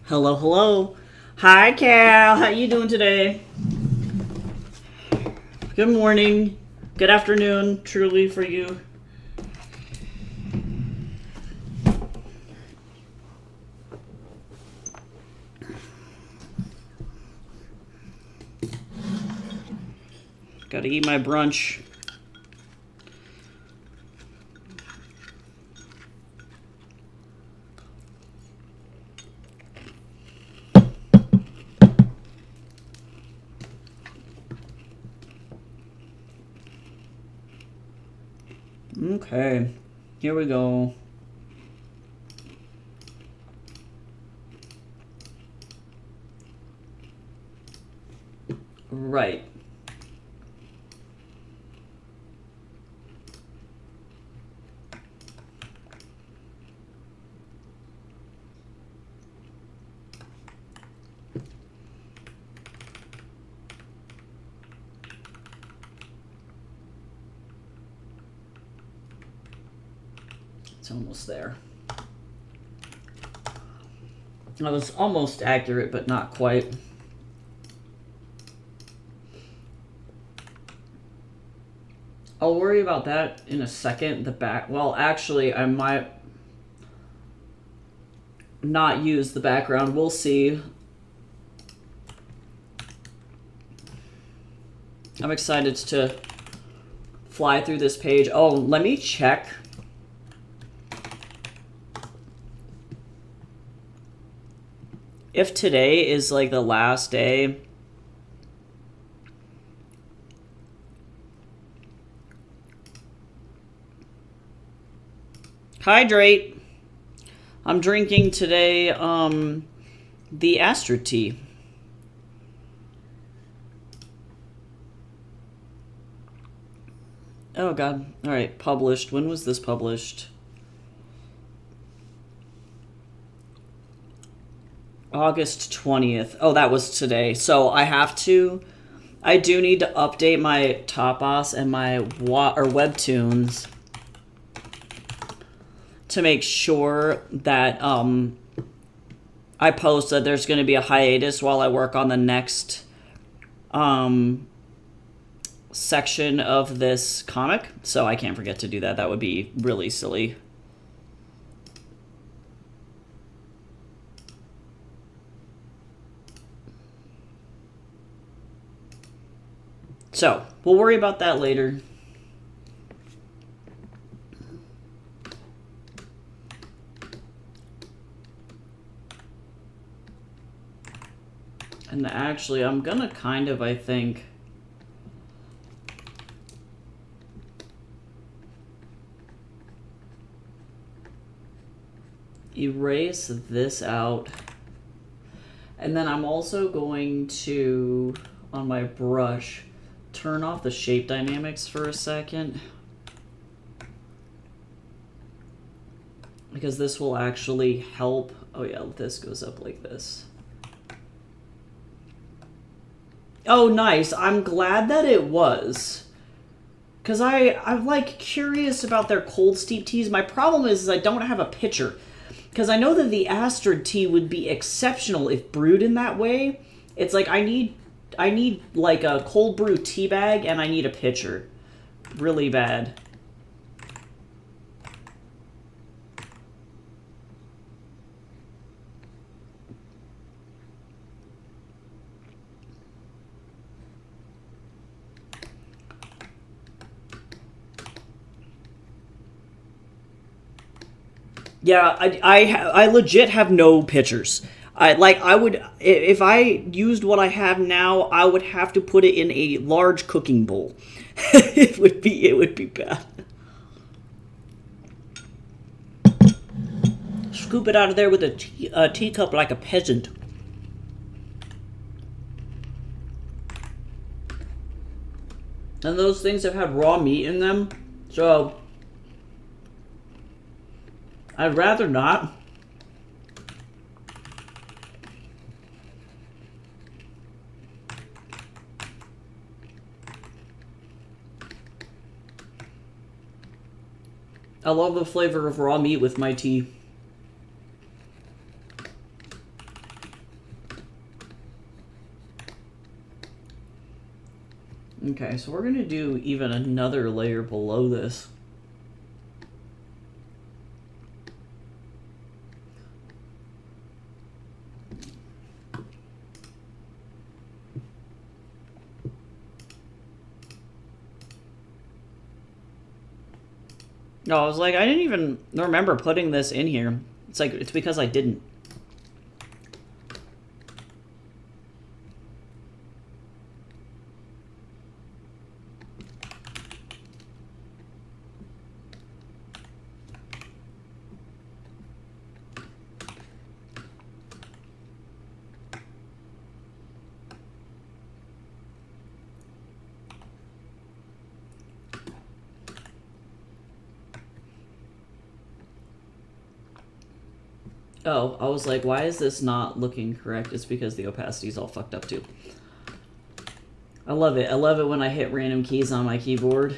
Hello, hello. Hi, Cal. How you doing today? Good morning. Good afternoon, truly, for you. Gotta eat my brunch. Okay, here we go. Right. It's almost there. I was almost accurate, but not quite. I'll worry about that in a second. The back. Well, actually, I might not use the background. We'll see. I'm excited to fly through this page. Oh, let me check. If today is like the last day, hydrate. I'm drinking today the Astra tea. Oh god. All right, published. When was this published? August 20th. Oh, that was today. So I do need to update my Tapas and my Webtoons to make sure that I post that there's going to be a hiatus while I work on the next section of this comic. So I can't forget to do that. That would be really silly. So, we'll worry about that later. And actually, I'm gonna kind of, I think, erase this out. And then I'm also going to, on my brush, turn off the shape dynamics for a second, because this will actually help. Oh yeah, this goes up like this. Oh, nice. I'm glad that it was, because I'm like curious about their cold steep teas. My problem is I don't have a pitcher, because I know that the Astrid tea would be exceptional if brewed in that way. It's like I need like a cold brew tea bag, and I need a pitcher really bad. Yeah, I legit have no pitchers. I would, if I used what I have now, I would have to put it in a large cooking bowl. It would be bad. Scoop it out of there with a teacup like a peasant. And those things have had raw meat in them, so I'd rather not. I love the flavor of raw meat with my tea. Okay, so we're gonna do even another layer below this. No, I was like, I didn't even remember putting this in here. It's like, it's because I didn't. Oh, I was like, why is this not looking correct? It's because the opacity's all fucked up too. I love it. I love it when I hit random keys on my keyboard.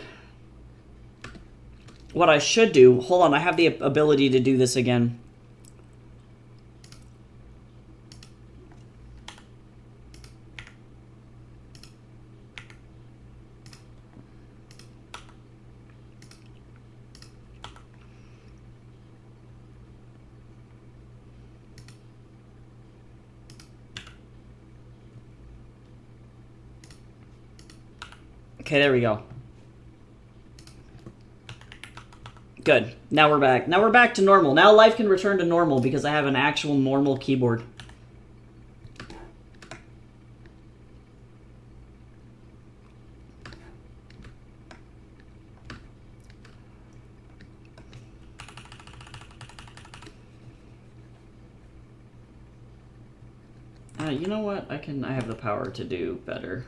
What I should do, hold on, I have the ability to do this again. Okay, there we go. Good. Now we're back. Now we're back to normal. Now life can return to normal because I have an actual normal keyboard. You know what? I have the power to do better.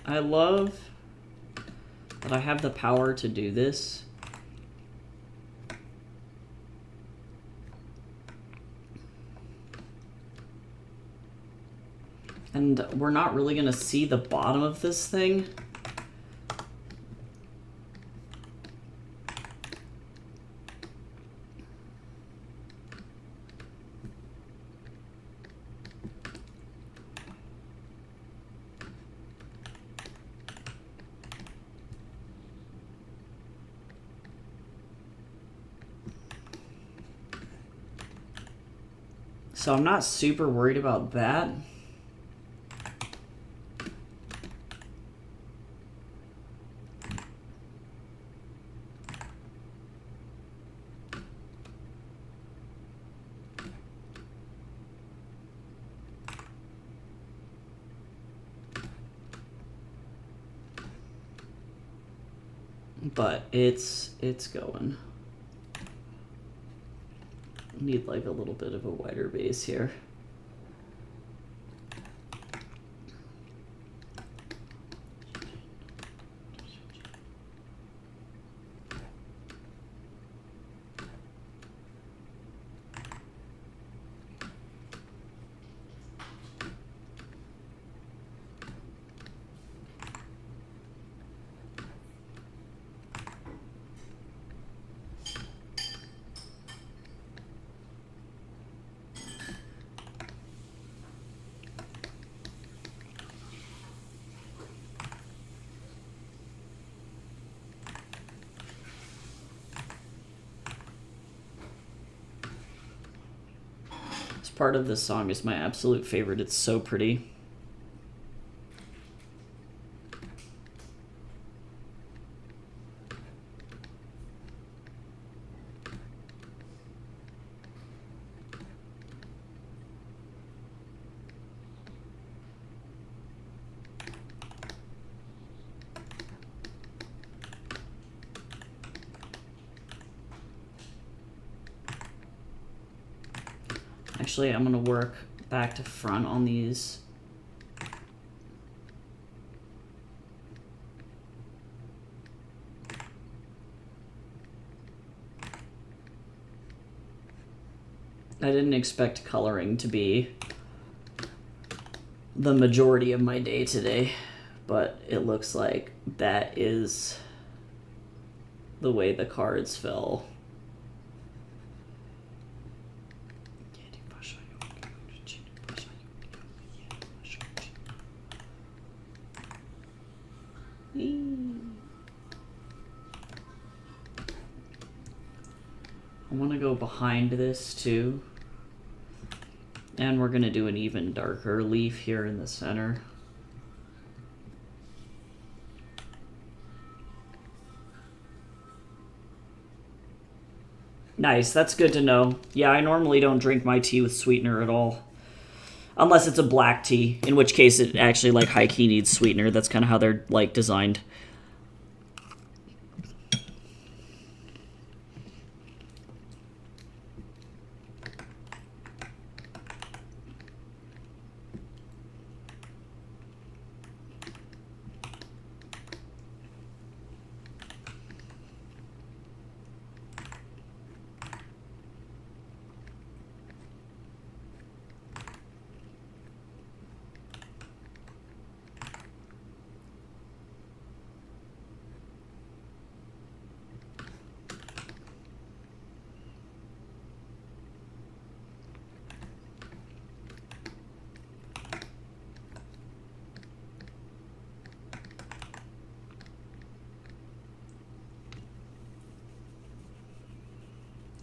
I love that I have the power to do this. And we're not really going to see the bottom of this thing. So I'm not super worried about that. But it's going. Need like a little bit of a wider base here. Part of this song is my absolute favorite. It's so pretty. Actually, I'm going to work back to front on these. I didn't expect coloring to be the majority of my day today, but it looks like that is the way the cards fell. I want to go behind this too. And we're going to do an even darker leaf here in the center. Nice, that's good to know. Yeah, I normally don't drink my tea with sweetener at all. Unless it's a black tea, in which case it actually like high key needs sweetener. That's kind of how they're like designed.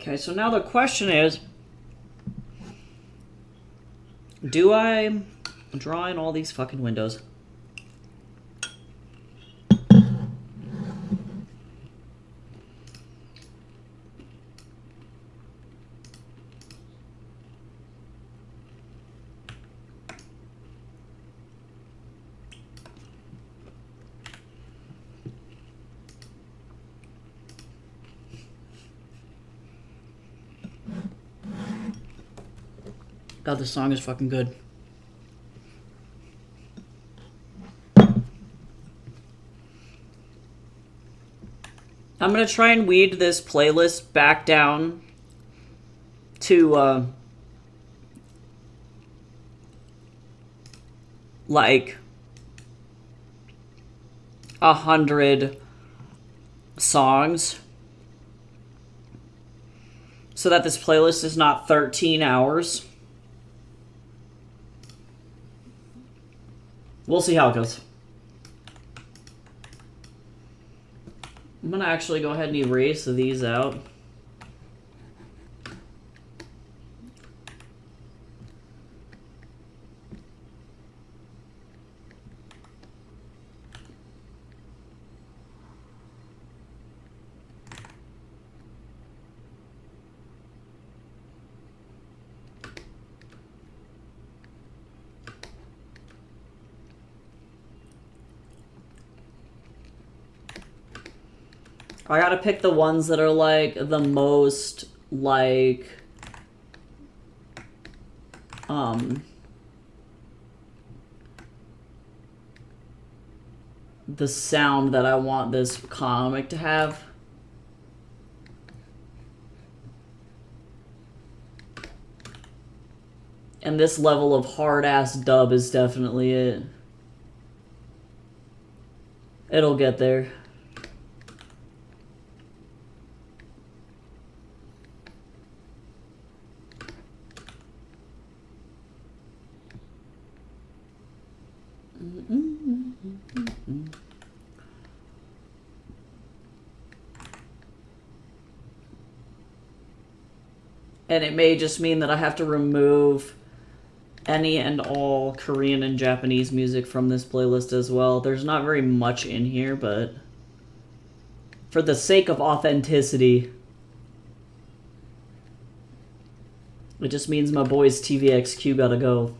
Okay, so now the question is, do I draw in all these fucking windows? God, this song is fucking good. I'm gonna try and weed this playlist back down to like 100 songs so that this playlist is not 13 hours. We'll see how it goes. I'm gonna actually go ahead and erase these out. I gotta pick the ones that are like the most like the sound that I want this comic to have. And this level of hard-ass dub is definitely it. It'll get there. And it may just mean that I have to remove any and all Korean and Japanese music from this playlist as well. There's not very much in here, but for the sake of authenticity, it just means my boys TVXQ gotta go.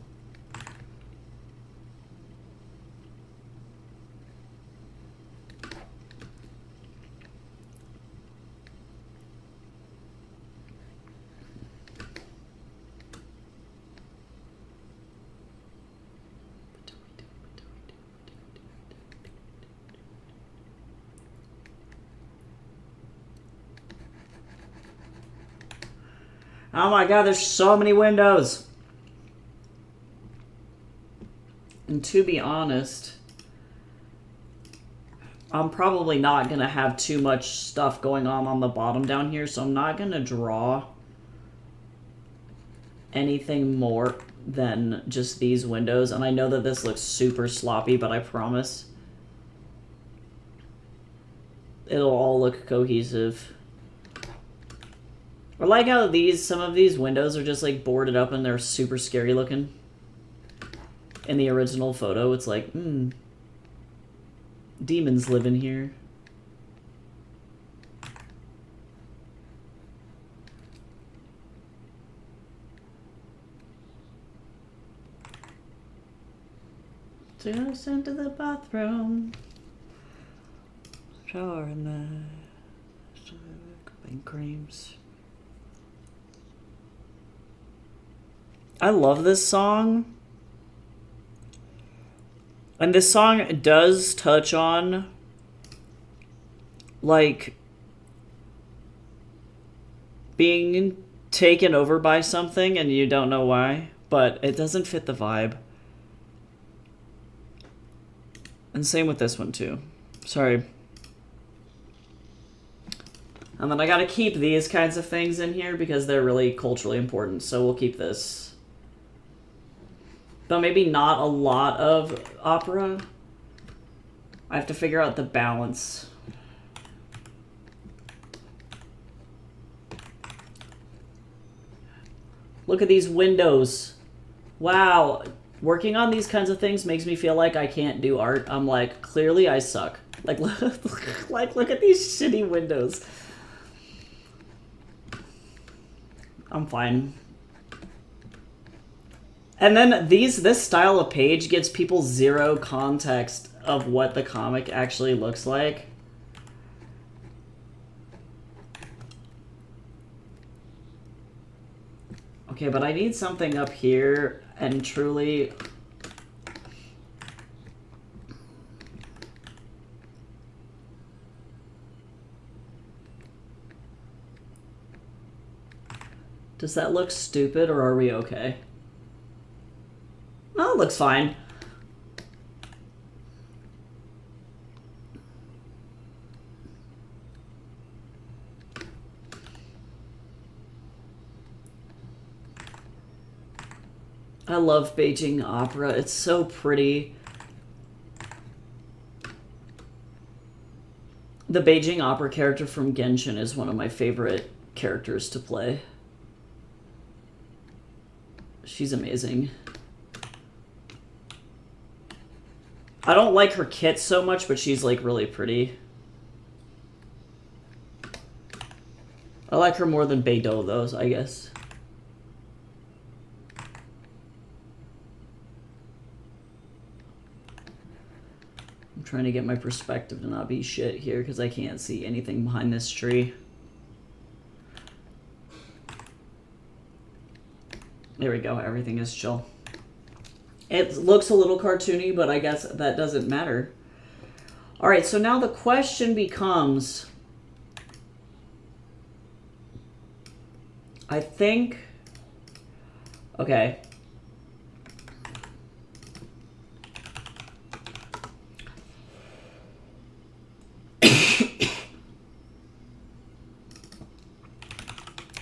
Oh my god, there's so many windows. And to be honest, I'm probably not going to have too much stuff going on the bottom down here, so I'm not going to draw anything more than just these windows. And I know that this looks super sloppy, but I promise it'll all look cohesive. I like how some of these windows are just like boarded up and they're super scary looking. In the original photo, it's like, demons live in here. Just into the bathroom. Shower in the and creams. I love this song. And this song does touch on, like, being taken over by something and you don't know why, but it doesn't fit the vibe. And same with this one, too. Sorry. And then I gotta keep these kinds of things in here because they're really culturally important, so we'll keep this. But maybe not a lot of opera. I have to figure out the balance. Look at these windows. Wow. Working on these kinds of things makes me feel like I can't do art. I'm like, clearly I suck. Like, look at these shitty windows. I'm fine. And then this style of page gives people zero context of what the comic actually looks like. Okay, but I need something up here and truly... Does that look stupid or are we okay? No, it looks fine. I love Beijing opera. It's so pretty. The Beijing opera character from Genshin is one of my favorite characters to play. She's amazing. I don't like her kit so much, but she's like really pretty. I like her more than Beidou though, I guess. I'm trying to get my perspective to not be shit here because I can't see anything behind this tree. There we go, everything is chill. It looks a little cartoony, but I guess that doesn't matter. All right, so now the question becomes, I think, okay.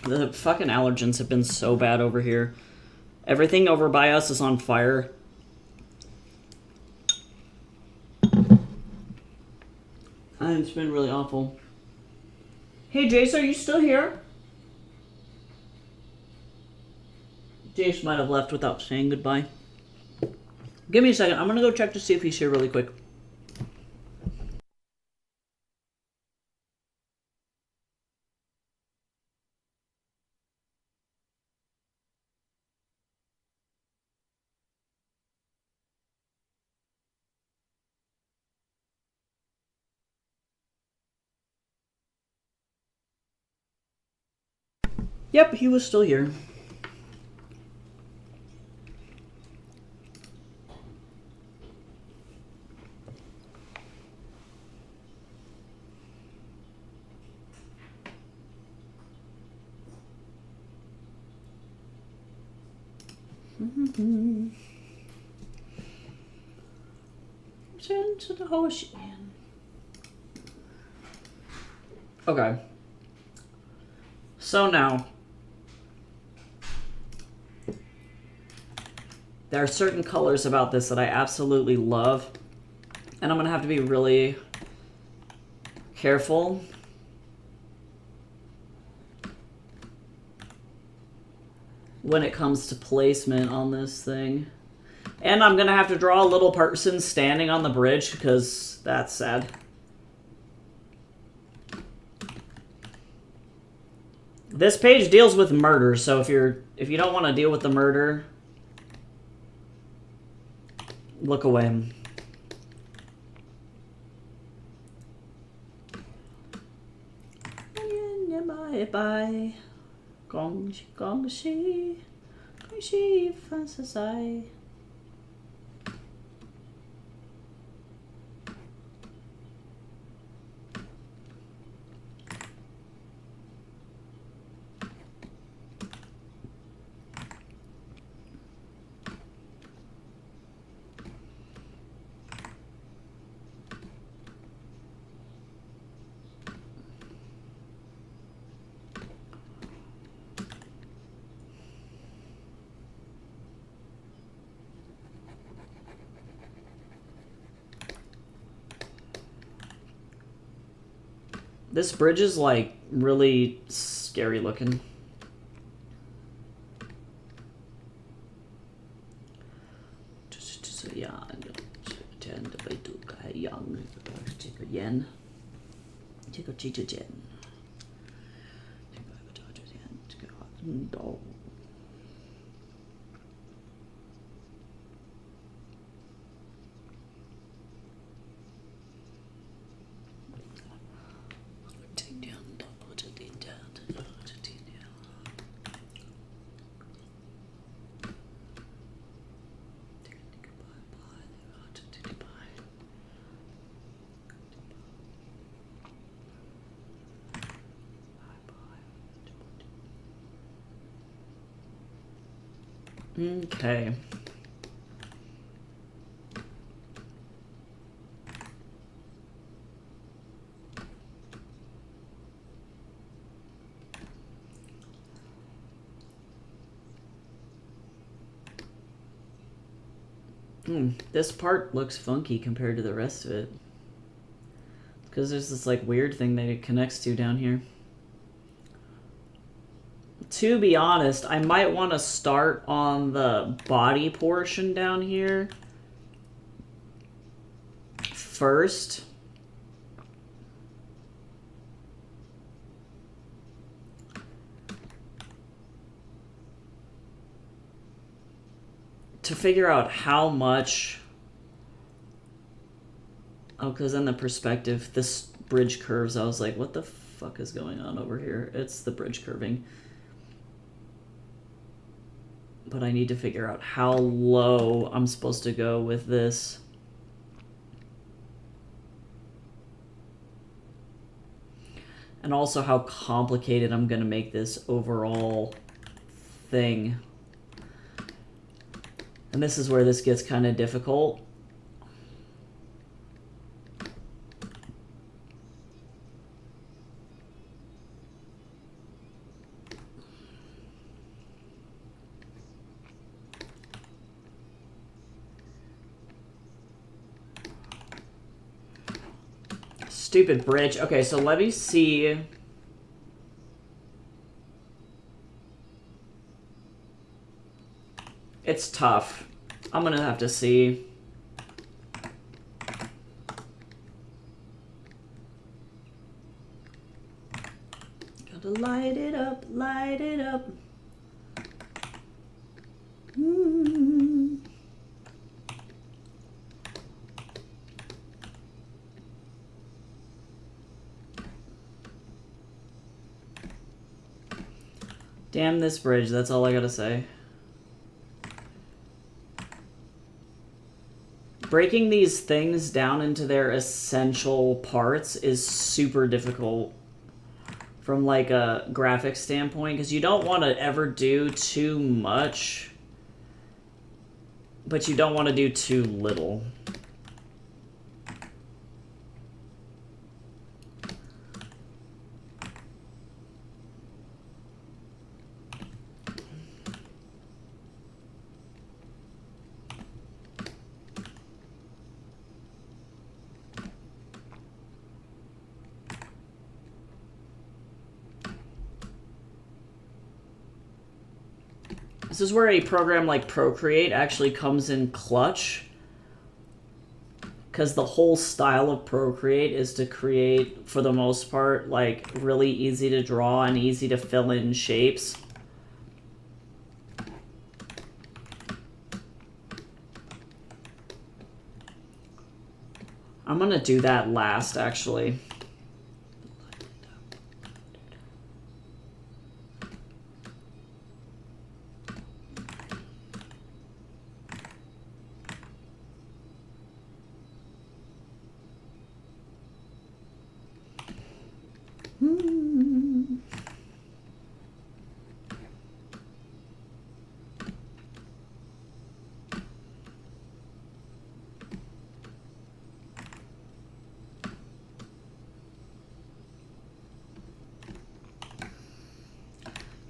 The fucking allergens have been so bad over here. Everything over by us is on fire. And it's been really awful. Hey, Jace, are you still here? Jace might have left without saying goodbye. Give me a second. I'm going to go check to see if he's here really quick. Yep, he was still here. Into the ocean. Okay. So now, there are certain colors about this that I absolutely love, and I'm going to have to be really careful. When it comes to placement on this thing. And I'm going to have to draw a little person standing on the bridge because that's sad. This page deals with murder, so if you don't want to deal with the murder, look away. Bye bye. Gong shi fan sa sai. This bridge is like really scary looking. Okay. This part looks funky compared to the rest of it. Because there's this like weird thing that it connects to down here. To be honest, I might want to start on the body portion down here first. To figure out how much... Oh, because in the perspective, this bridge curves. I was like, what the fuck is going on over here? It's the bridge curving. But I need to figure out how low I'm supposed to go with this. And also how complicated I'm going to make this overall thing. And this is where this gets kind of difficult. Stupid bridge. Okay, so let me see. It's tough. I'm gonna have to see. Gotta light it up, light it up. Damn this bridge, that's all I gotta say. Breaking these things down into their essential parts is super difficult from like a graphic standpoint, because you don't want to ever do too much but you don't want to do too little. This is where a program like Procreate actually comes in clutch, because the whole style of Procreate is to create, for the most part, like really easy to draw and easy to fill in shapes. I'm gonna do that last, actually.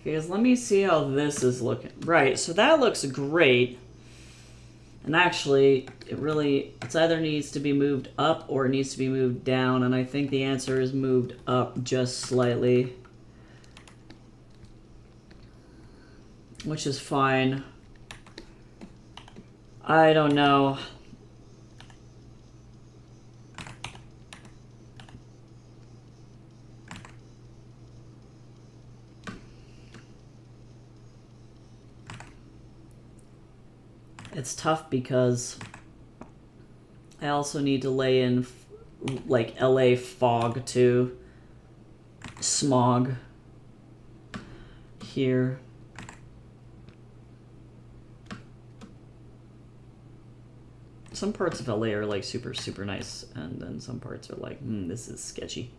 Because let me see how this is looking. Right, so that looks great. And actually, it's either needs to be moved up or it needs to be moved down. And I think the answer is moved up just slightly, which is fine. I don't know. It's tough because I also need to lay in like LA fog too. Smog here. Some parts of LA are like super, super nice, and then some parts are like, this is sketchy.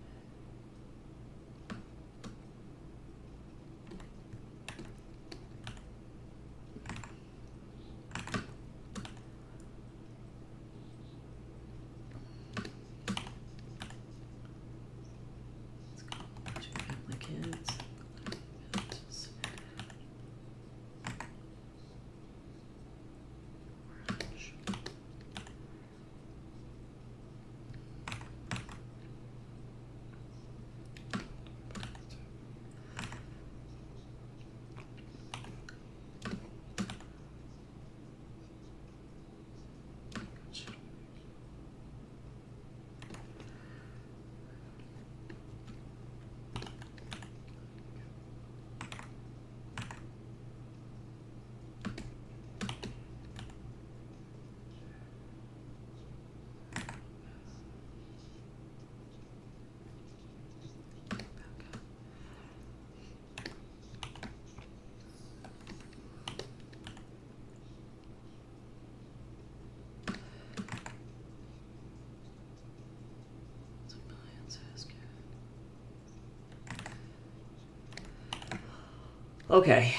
Okay.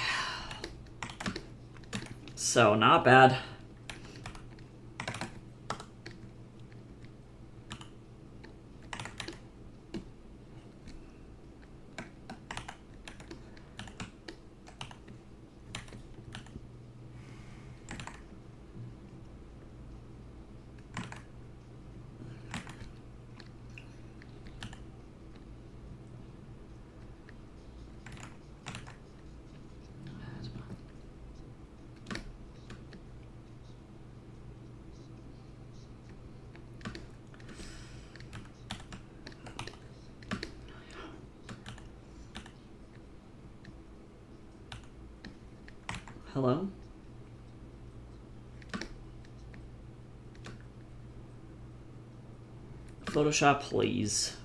So, not bad. Hello? Photoshop, please.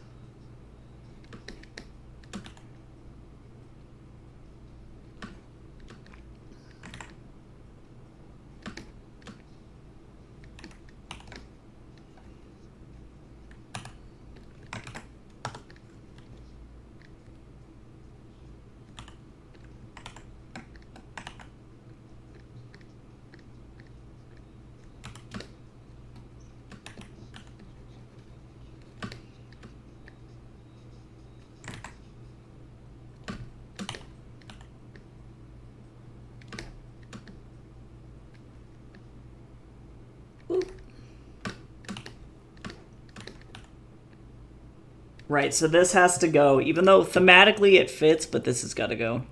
Right, so this has to go, even though thematically it fits, but this has got to go.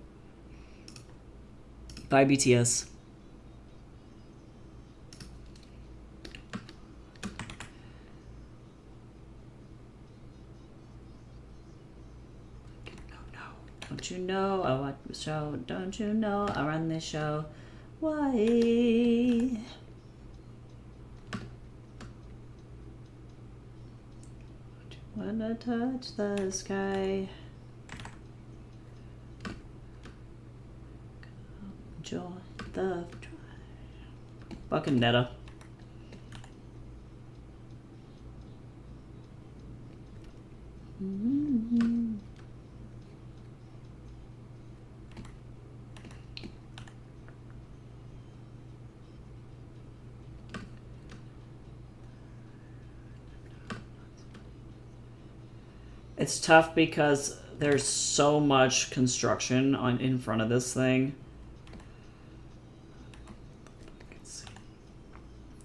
Bye, BTS. Don't you know I watch the show? Don't you know I run this show? Why? Wanna touch the sky? Enjoy the fucking Netta. Mm-hmm. It's tough because there's so much construction in front of this thing.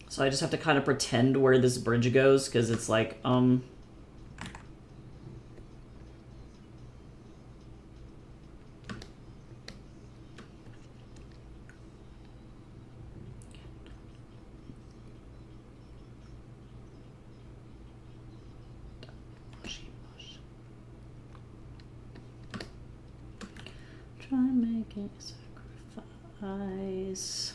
So I just have to kind of pretend where this bridge goes, because it's like, try making a sacrifice.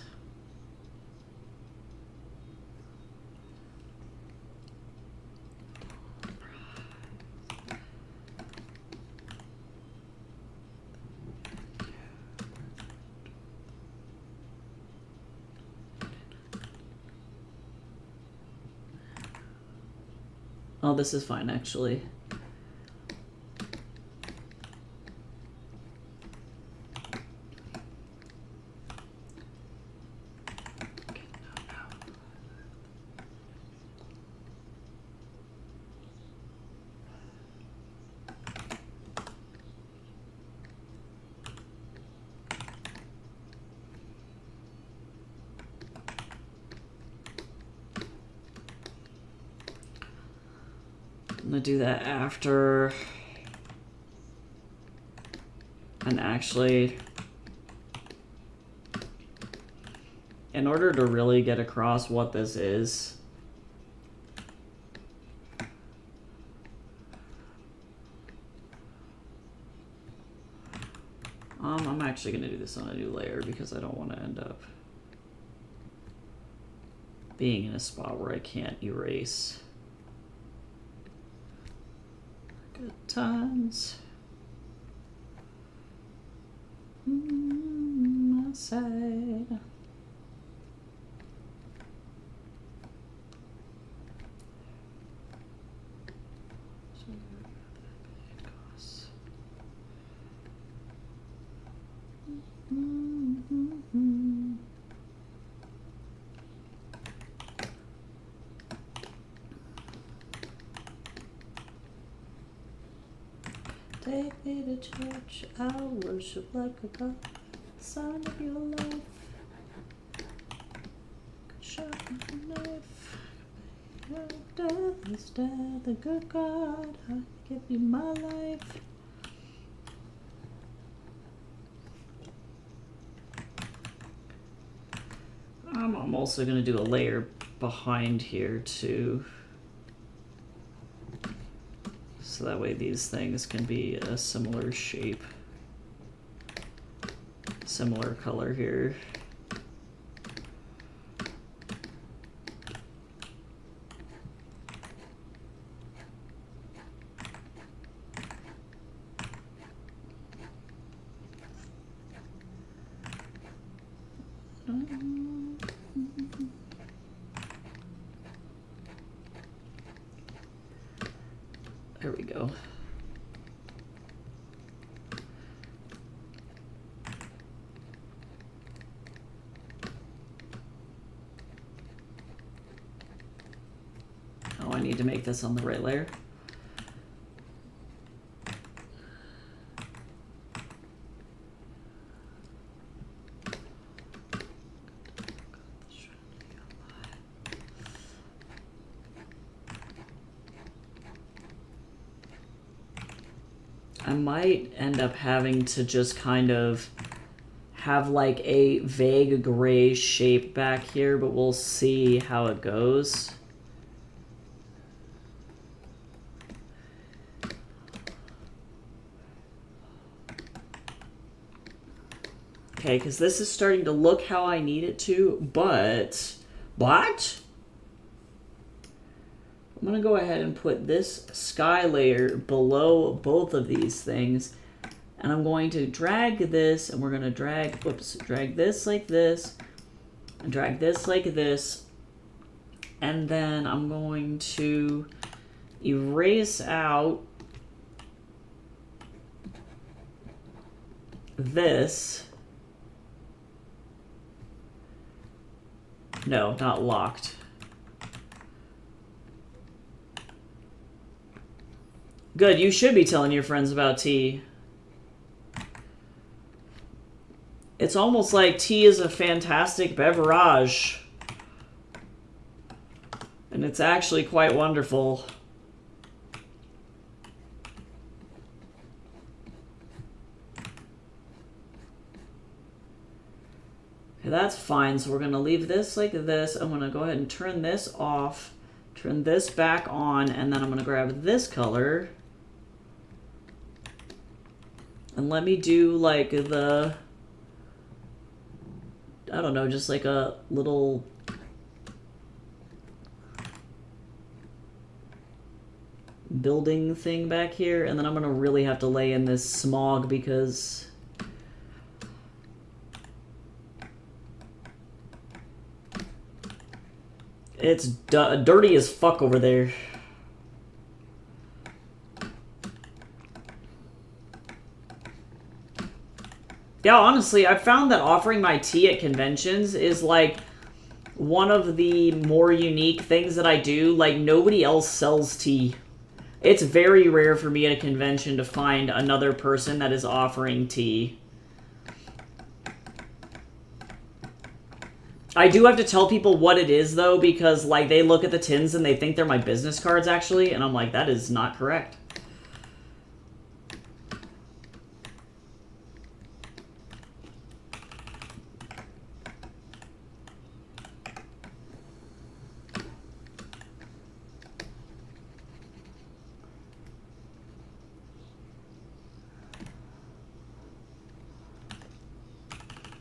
Oh, this is fine, actually. I'm gonna do that after. And actually, in order to really get across what this is, I'm actually gonna do this on a new layer because I don't want to end up being in a spot where I can't erase. Good times. My side. Take me to church, I'll worship like a god. The sound of your love, shot with a knife. Your death is death, the good God, I give you my life. I'm also going to do a layer behind here too. So that way these things can be a similar shape, similar color here. There we go. Oh, I need to make this on the right layer. I might end up having to just kind of have like a vague gray shape back here, but we'll see how it goes. Okay, because this is starting to look how I need it to, but... What? I'm going to go ahead and put this sky layer below both of these things. And I'm going to drag this, and we're going to drag this like this, and drag this like this. And then I'm going to erase out this. No, not locked. Good, you should be telling your friends about tea. It's almost like tea is a fantastic beverage. And it's actually quite wonderful. Okay, that's fine. So we're going to leave this like this. I'm going to go ahead and turn this off. Turn this back on. And then I'm going to grab this color. And let me do like the... I don't know, just like a little... building thing back here. And then I'm going to really have to lay in this smog because... it's dirty as fuck over there. Yeah, honestly, I've found that offering my tea at conventions is like one of the more unique things that I do. Like, nobody else sells tea. It's very rare for me at a convention to find another person that is offering tea. I do have to tell people what it is, though, because, like, they look at the tins and they think they're my business cards, actually, and I'm like, that is not correct.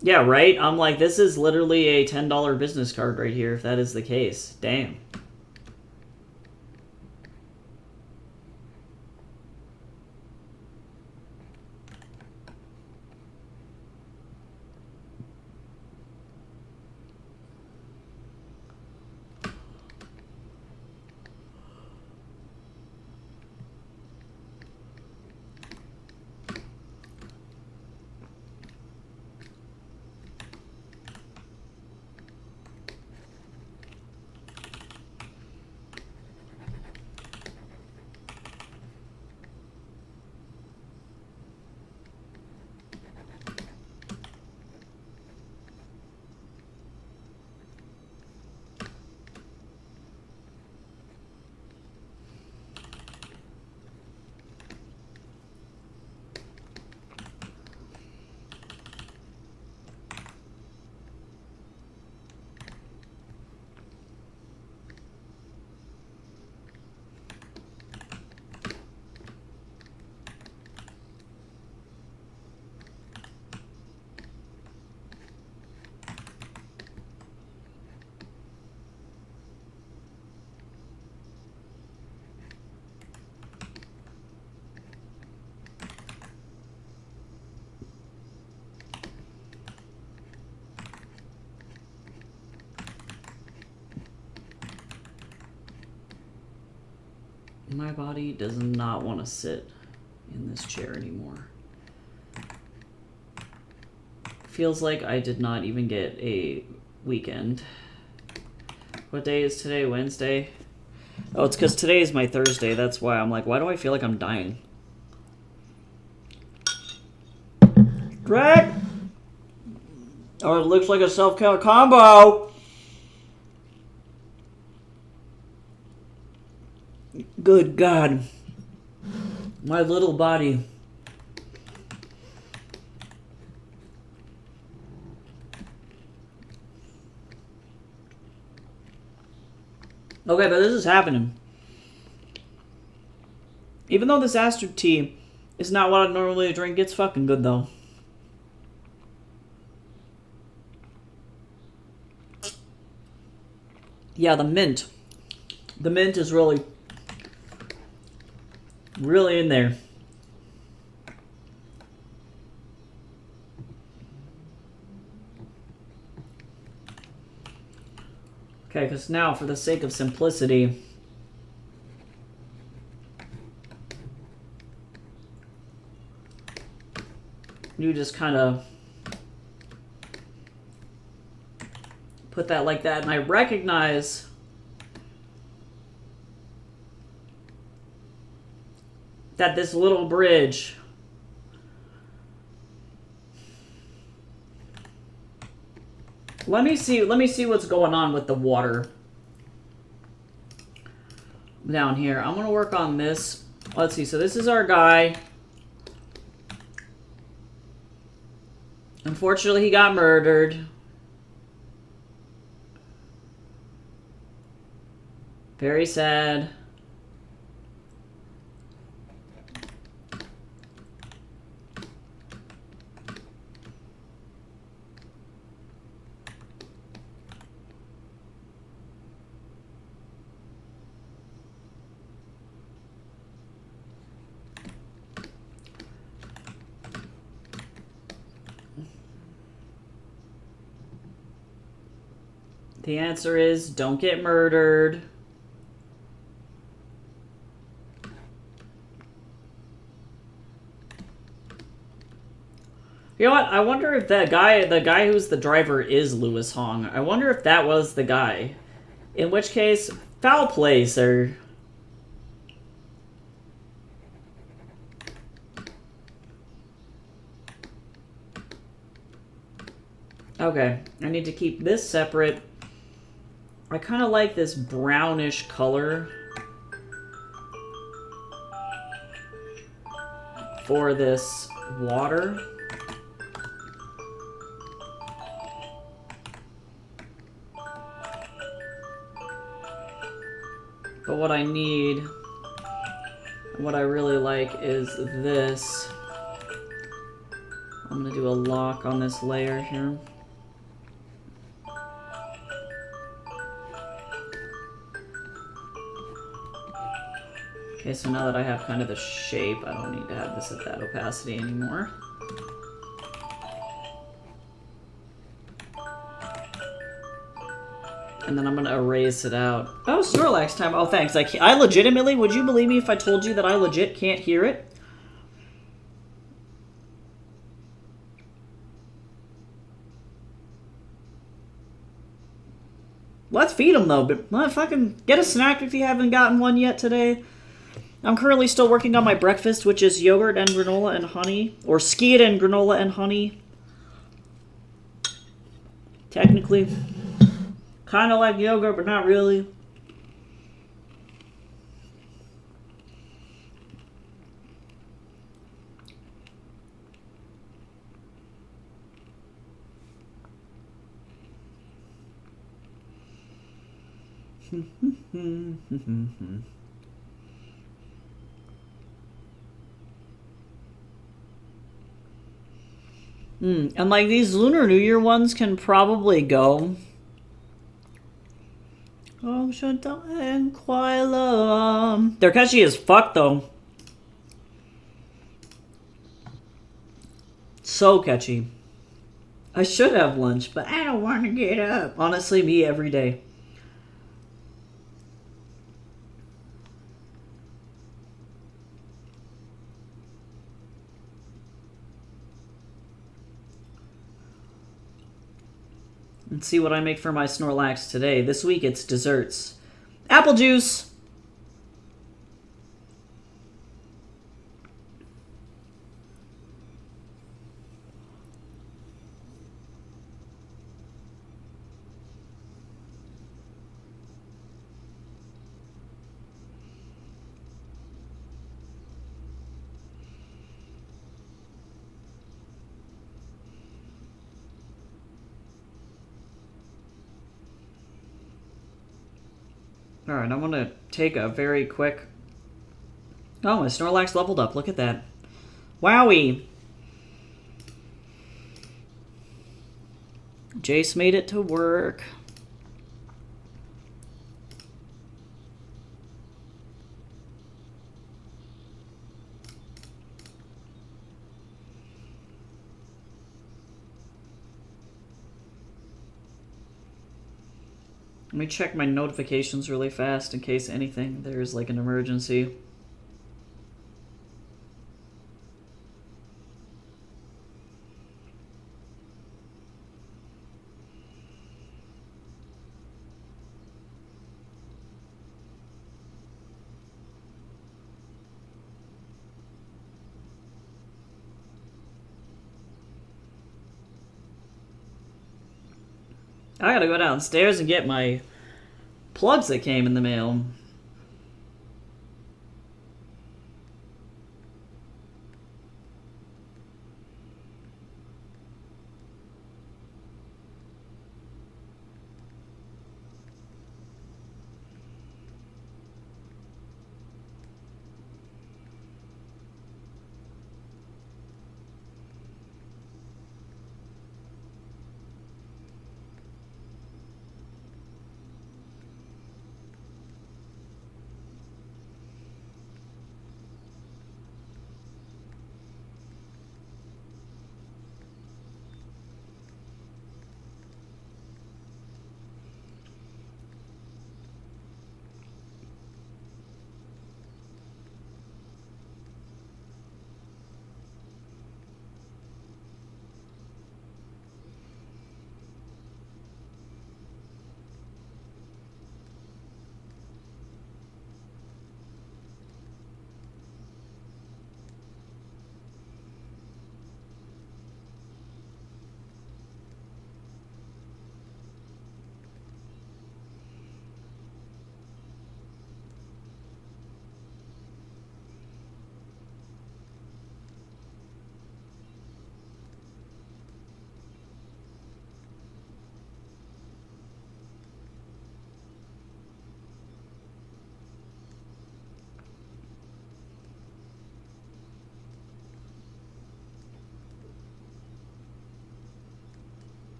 Yeah, right? I'm like, this is literally a $10 business card right here, if that is the case. Damn. My body does not want to sit in this chair anymore. Feels like I did not even get a weekend. What day is today? Wednesday? Oh, it's because today is my Thursday. That's why I'm like, why do I feel like I'm dying? Drag! Oh, it looks like a self-count combo! Good God. My little body Okay, but this is happening. Even though this Aster tea is not what I normally drink, it's fucking good though. Yeah, the mint. The mint is really in there. Okay, because now, for the sake of simplicity, you just kind of put that like that, and I recognize that this little bridge let me see what's going on with the water down here. I'm gonna work on this. Let's see, so this is our guy. Unfortunately, he got murdered. Very sad. The answer is don't get murdered. You know what? I wonder if the guy who's the driver is Louis Hong. I wonder if that was the guy. In which case, foul play, sir. Okay, I need to keep this separate. I kind of like this brownish color for this water. But what I need, what I really like is this. I'm going to do a lock on this layer here. Okay, so now that I have kind of the shape, I don't need to have this at that opacity anymore. And then I'm going to erase it out. Oh, Snorlax time. Oh, thanks. I legitimately, would you believe me if I told you that I legit can't hear it? Let's feed him, though. But fucking get a snack if you haven't gotten one yet today. I'm currently still working on my breakfast, which is yogurt and granola and honey. Or skyr and granola and honey. Technically. Kind of like yogurt, but not really. And like these Lunar New Year ones can probably go. Oh, Chantal and Quila. They're catchy as fuck, though. So catchy. I should have lunch, but I don't want to get up. Honestly, me every day. Let's see what I make for my Snorlax today. This week it's desserts. Apple juice! Alright, I'm gonna take a very quick... Oh, my Snorlax leveled up. Look at that. Wowie! Jace made it to work. Let me check my notifications really fast in case there's like an emergency. I gotta go downstairs and get my plugs that came in the mail.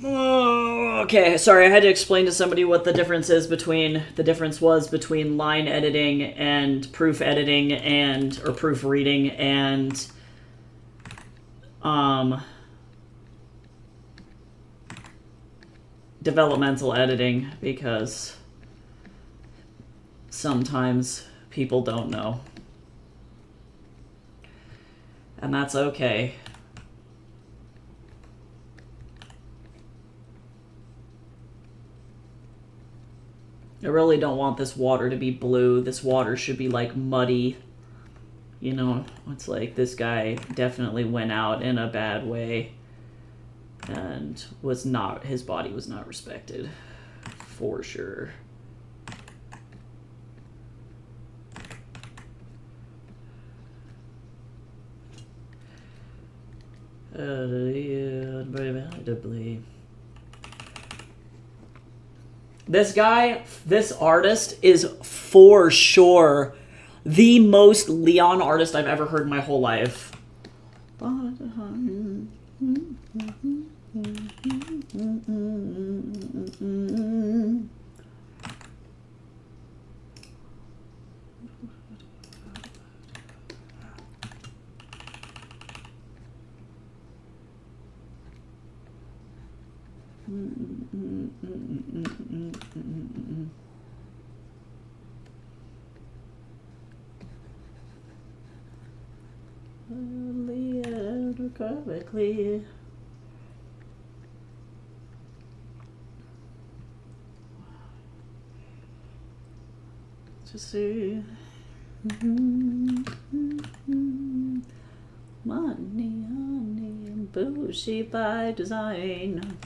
Oh, okay, sorry, I had to explain to somebody what the difference was between line editing and proof editing or proofreading and developmental editing, because sometimes people don't know. And that's okay. I really don't want this water to be blue. This water should be like muddy. You know, it's like this guy definitely went out in a bad way and his body was not respected. For sure. This artist is for sure the most Leon artist I've ever heard in my whole life. Correctly. To see money, honey, and bougie by design.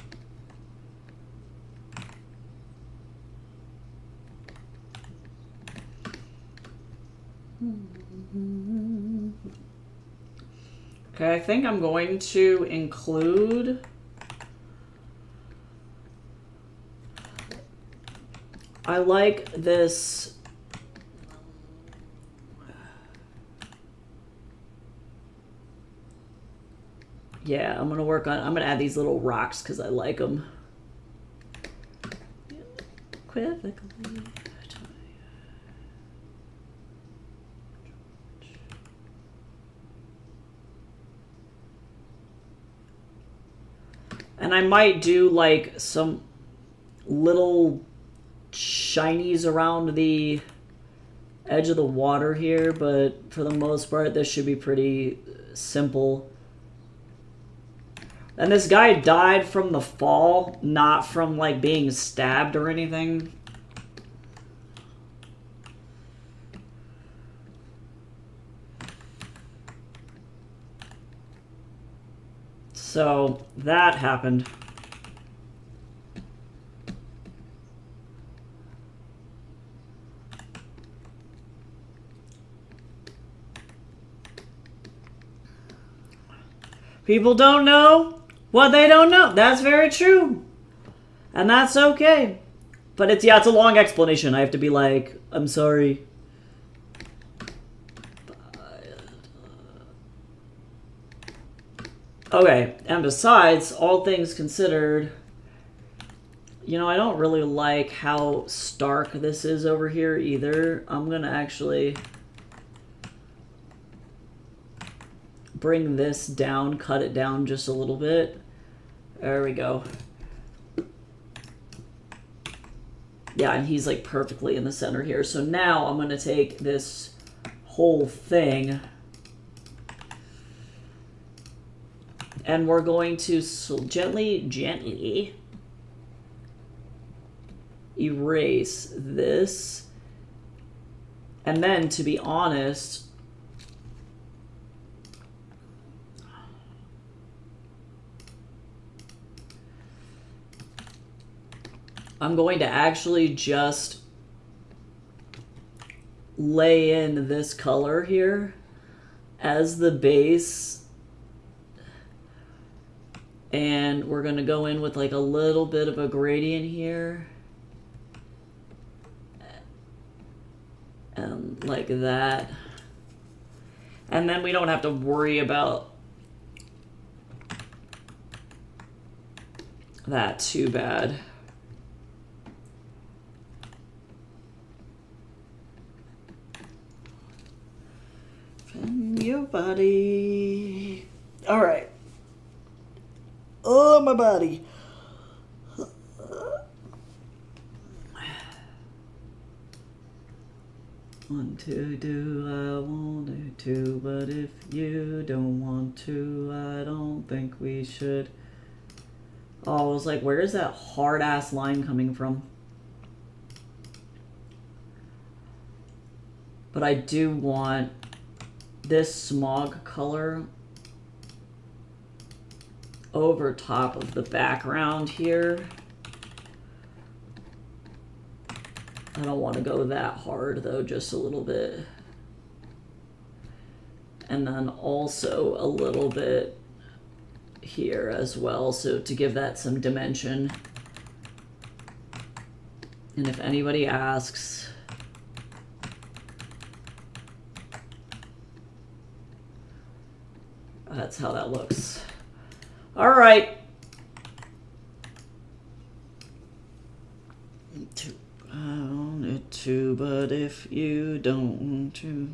Okay, I think I'm going to include I like this. Yeah, I'm gonna work on. I'm gonna add these little rocks because I like them. Equivocally. And I might do like some little shinies around the edge of the water here, but for the most part, this should be pretty simple. And this guy died from the fall, not from like being stabbed or anything. So that happened. People don't know what they don't know. That's very true. And that's okay. But it's, yeah, it's a long explanation. I have to be like, I'm sorry. Okay, and besides, all things considered, you know, I don't really like how stark this is over here either. I'm gonna actually bring this down, cut it down just a little bit. There we go. Yeah, and he's like perfectly in the center here. So now I'm gonna take this whole thing and we're going to gently erase this. And then, to be honest, I'm going to actually just lay in this color here as the base. And we're going to go in with like a little bit of a gradient here. And like that. And then we don't have to worry about that too bad. From your body. All right. Oh, my body. Want to do, I want to, but if you don't want to, I don't think we should. Oh, I was like, where is that hard-ass line coming from? But I do want this smog color over top of the background here. I don't want to go that hard though, just a little bit. And then also a little bit here as well, so to give that some dimension. And if anybody asks, that's how that looks. All right. I wanted to, but if you don't want to.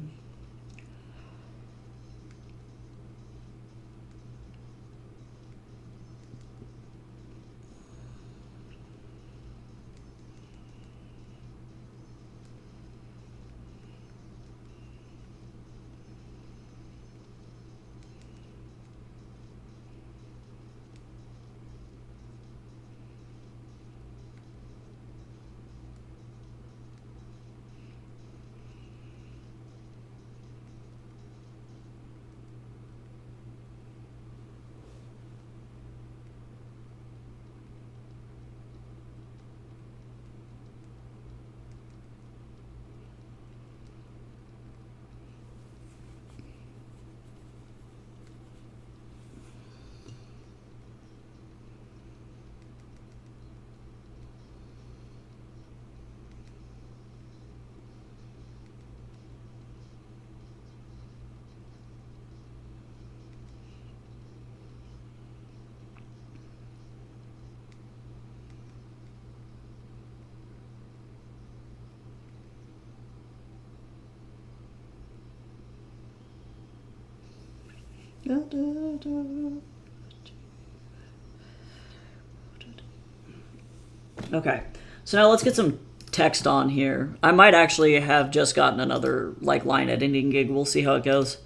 Okay, so now let's get some text on here. I might actually have just gotten another like line editing gig. We'll see how it goes.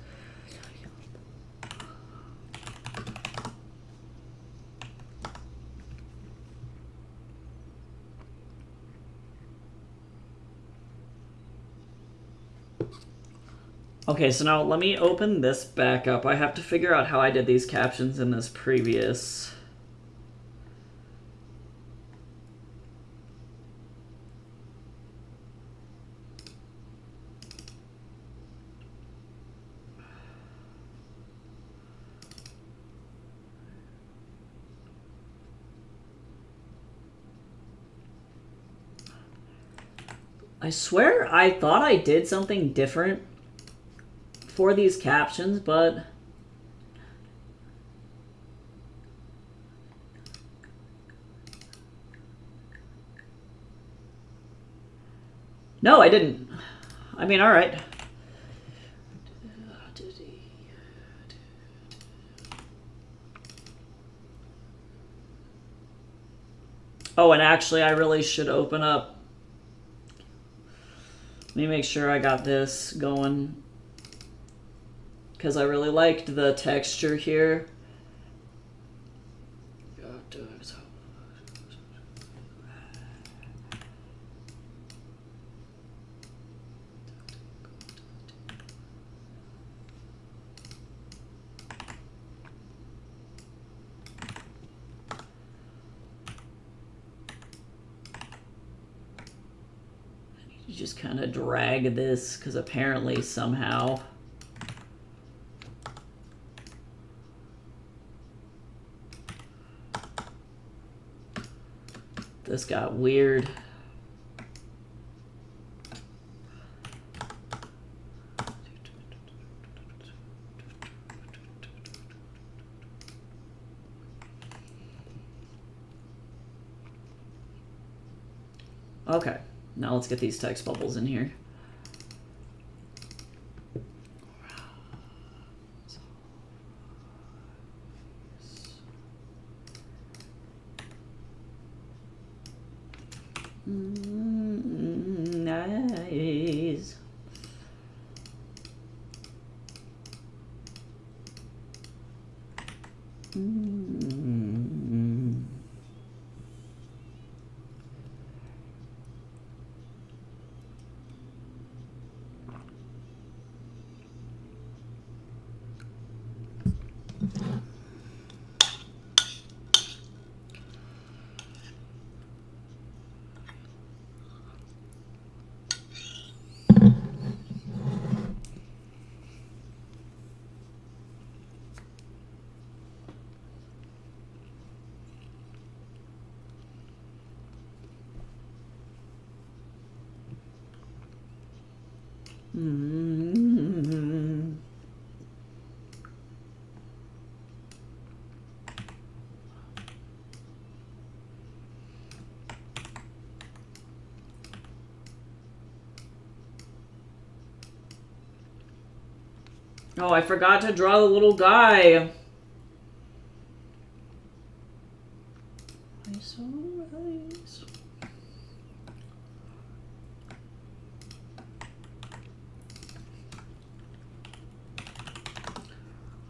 Okay, so now let me open this back up. I have to figure out how I did these captions in this previous. I swear I thought I did something different for these captions, but no, I didn't. I mean, all right. Oh, and actually, I really should open up. Let me make sure I got this going, because I really liked the texture here. You just kind of drag this, because apparently somehow this got weird. Okay, now let's get these text bubbles in here. Nice. Oh, I forgot to draw the little guy.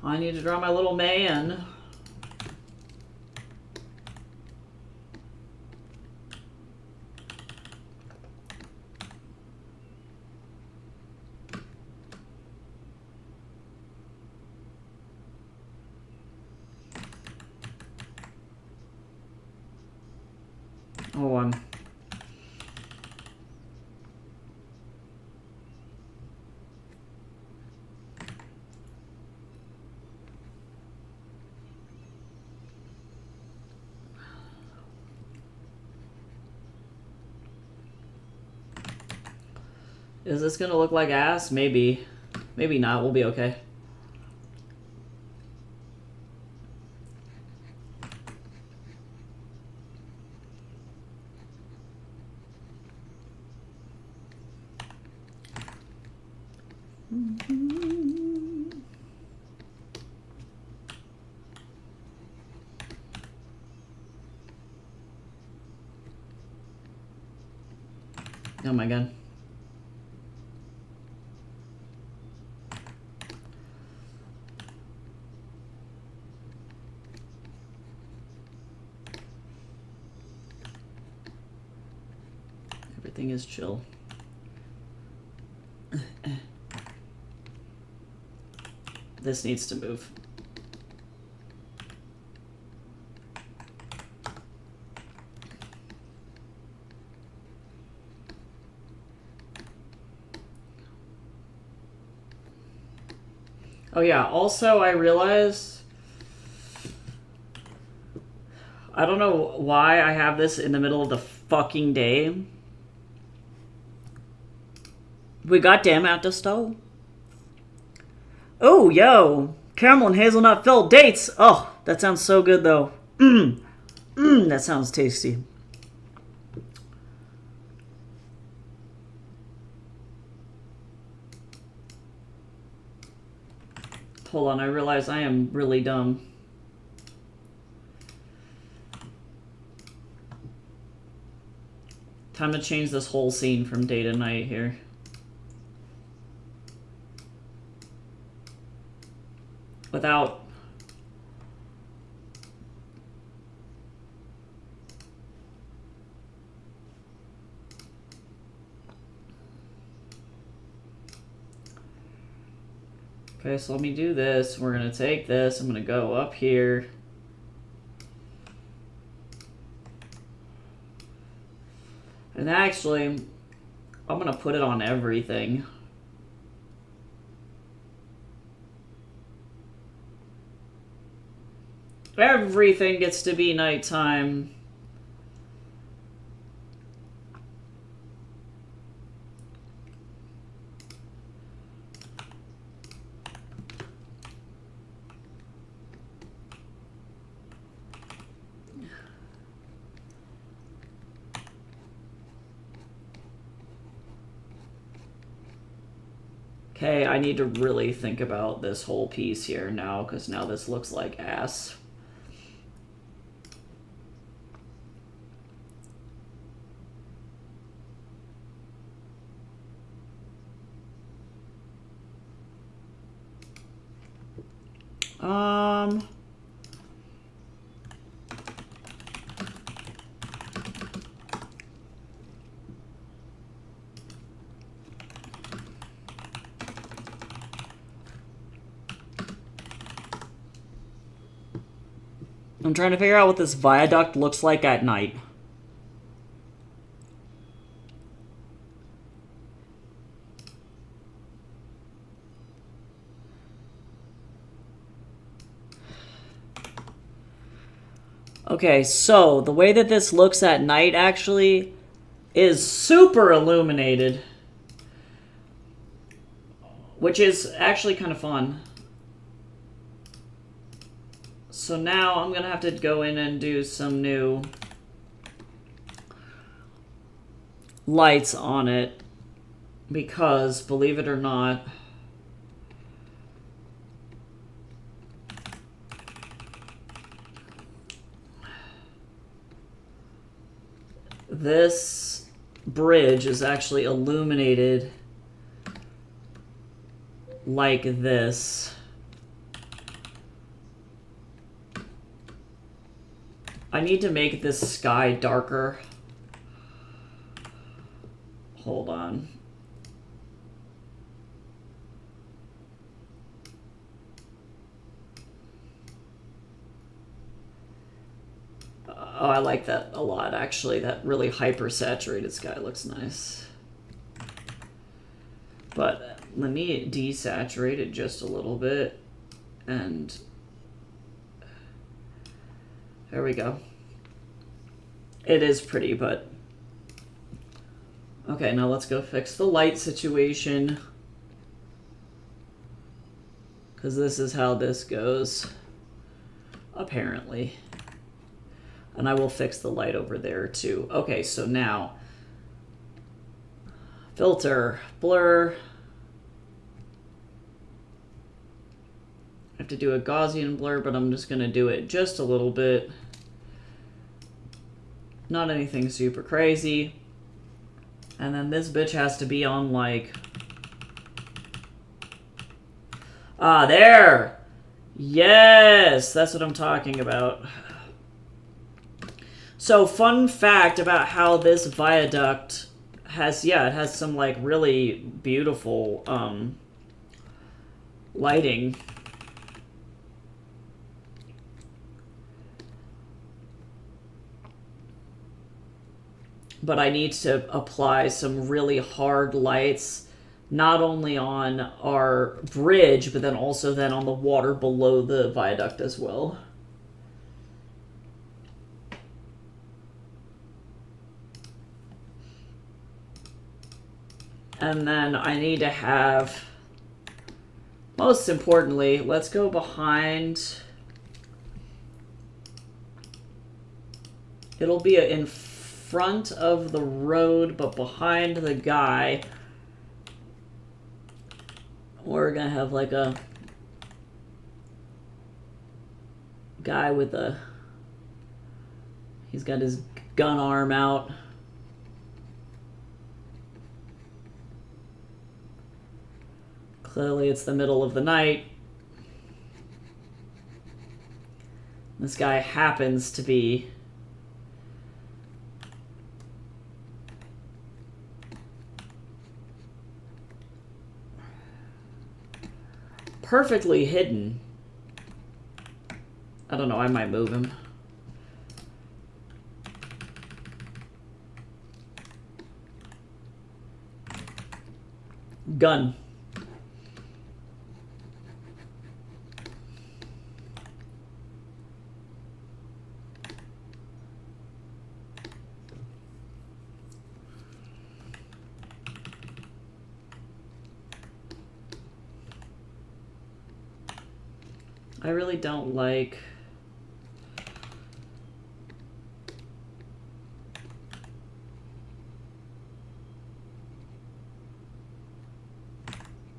I need to draw my little man. Hold on. Is this gonna look like ass? Maybe. Maybe not. We'll be okay. Oh my god. Everything is chill. This needs to move. Oh yeah, also I realized, I don't know why I have this in the middle of the fucking day. We got damn at the stove. Oh, yo, caramel and hazelnut filled dates. Oh, that sounds so good though. That sounds tasty. Hold on, I realize I am really dumb. Time to change this whole scene from day to night here. Without... Okay, so let me do this. We're going to take this. I'm going to go up here. And actually, I'm going to put it on everything. Everything gets to be nighttime. Okay, I need to really think about this whole piece here now, because now this looks like ass. I'm trying to figure out what this viaduct looks like at night. Okay, so the way that this looks at night actually is super illuminated, which is actually kind of fun. So now I'm gonna have to go in and do some new lights on it, because believe it or not, this bridge is actually illuminated like this. I need to make this sky darker. Hold on. Oh, I like that a lot, actually. That really hyper-saturated sky looks nice. But let me desaturate it just a little bit. And there we go. It is pretty, but... Okay, now let's go fix the light situation. Because this is how this goes. Apparently. And I will fix the light over there too. Okay, so now... Filter, blur. I have to do a Gaussian blur, but I'm just going to do it just a little bit. Not anything super crazy. And then this bitch has to be on, like... Ah, there! Yes! That's what I'm talking about. So, fun fact about how this viaduct has... Yeah, it has some, like, really beautiful, lighting. But I need to apply some really hard lights, not only on our bridge, but then also then on the water below the viaduct as well. And then I need to have, most importantly, let's go behind. It'll be in front of the road, but behind the guy. We're gonna have like a guy with a... He's got his gun arm out. Clearly it's the middle of the night. This guy happens to be... perfectly hidden. I don't know, I might move him. Gun. I really don't like...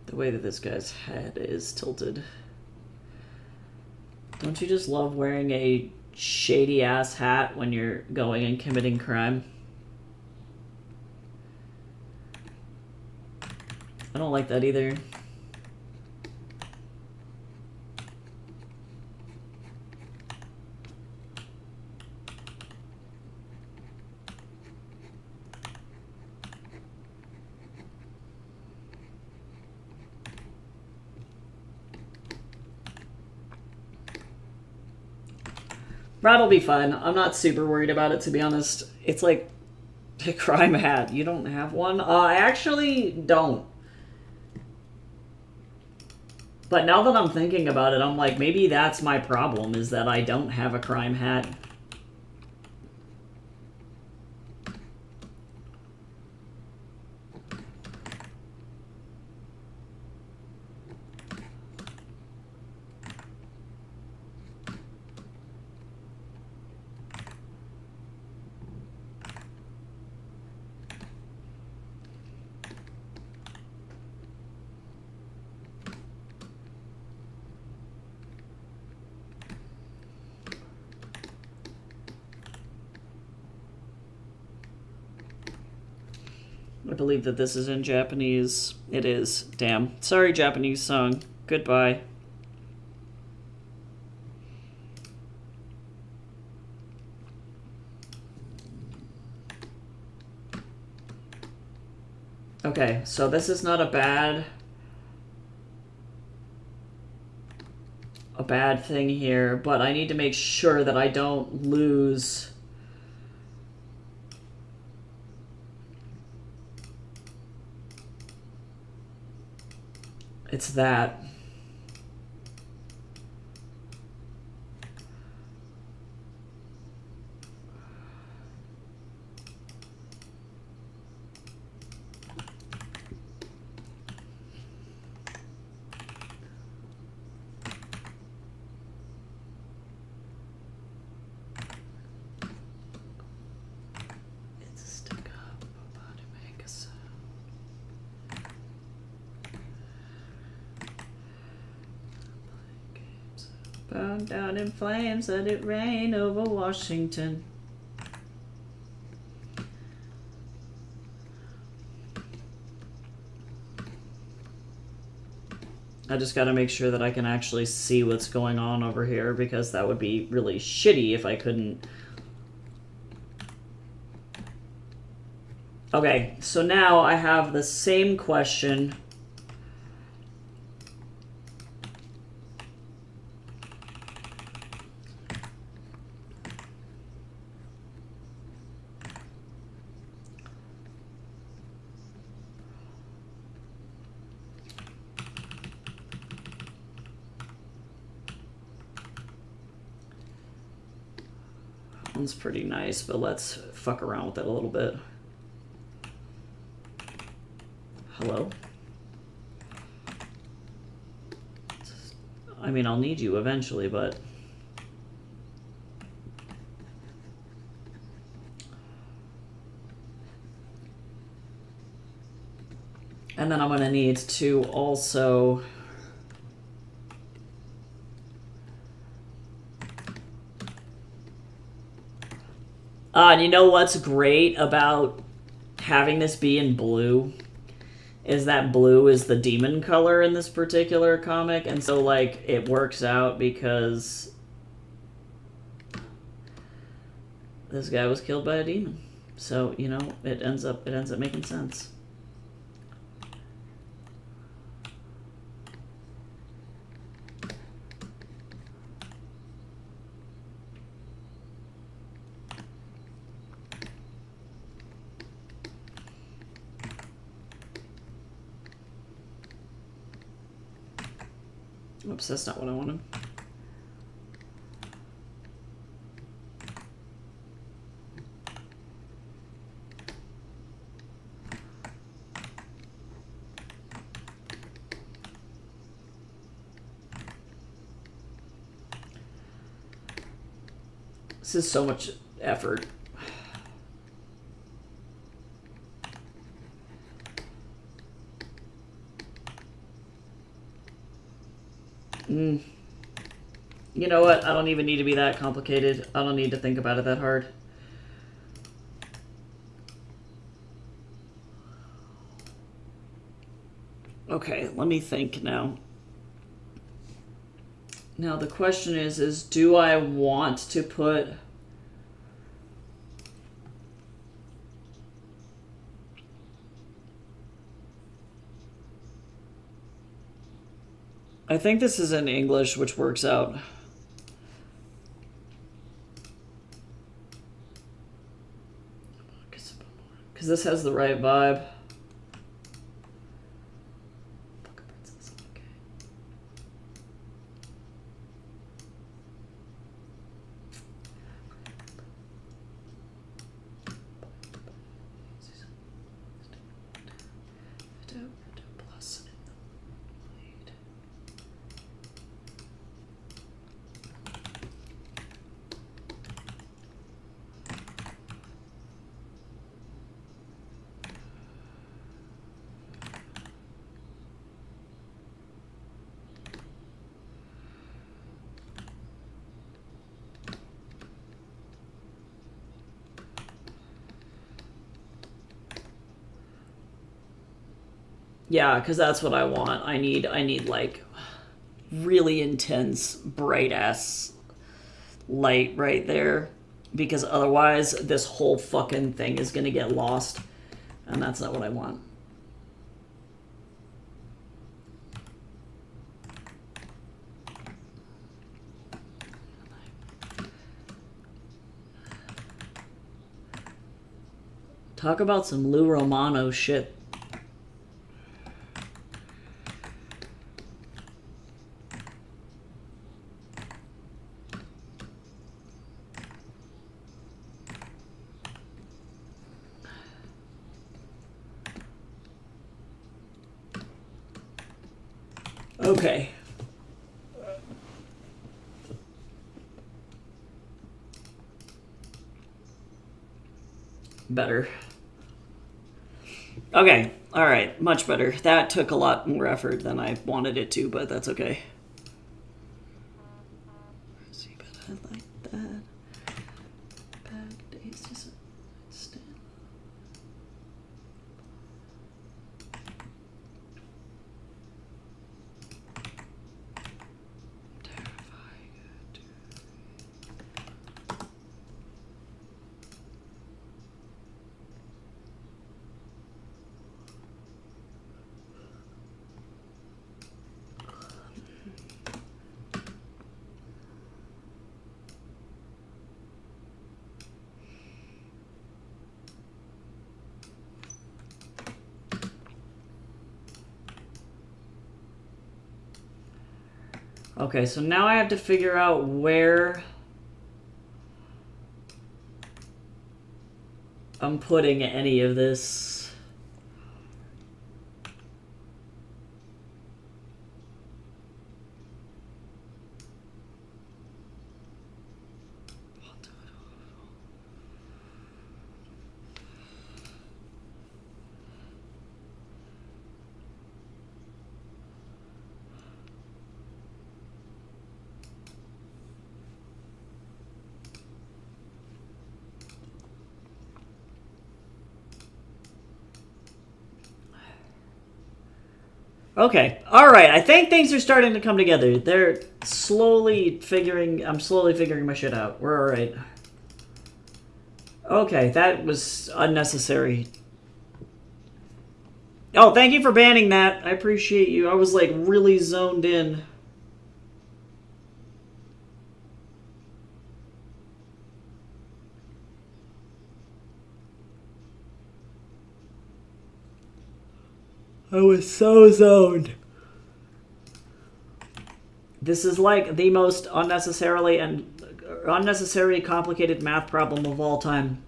the way that this guy's head is tilted. Don't you just love wearing a shady-ass hat when you're going and committing crime? I don't like that either. That'll be fun. I'm not super worried about it, to be honest. It's like a crime hat. You don't have one? I actually don't. But now that I'm thinking about it, I'm like, maybe that's my problem, is that I don't have a crime hat. I believe that this is in Japanese. It is. Damn. Sorry, Japanese song. Goodbye. Okay, so this is not a bad thing here, but I need to make sure that I don't lose... It's that. It's a stick up. How to make a sound. Burned down in flames, let it rain over Washington. I just gotta make sure that I can actually see what's going on over here, because that would be really shitty if I couldn't. Okay, so now I have the same question. That one's pretty nice, but let's fuck around with it a little bit. Hello? I mean, I'll need you eventually, but... And then I'm going to need to also... and you know what's great about having this be in blue? Is that blue is the demon color in this particular comic, and so, like, it works out because this guy was killed by a demon. So, you know, it ends up making sense. Oops, that's not what I wanted. This is so much effort. You know what? I don't even need to be that complicated. I don't need to think about it that hard. Okay, let me think now. Now the question is do I want to put... I think this is in English, which works out. Because this has the right vibe. Yeah, because that's what I want. I need like really intense, bright ass light right there, because otherwise this whole fucking thing is gonna get lost, and that's not what I want. Talk about some Lou Romano shit. Okay. Better. Okay, alright, much better. That took a lot more effort than I wanted it to, but that's okay. See, but I like that. Back days just stand. Okay, so now I have to figure out where I'm putting any of this. Okay, all right. I think things are starting to come together. They're slowly figuring. I'm slowly figuring my shit out. We're all right. Okay, that was unnecessary. Oh, thank you for banning that. I appreciate you. I was like really zoned in. I was so zoned. This is like the most unnecessarily complicated math problem of all time.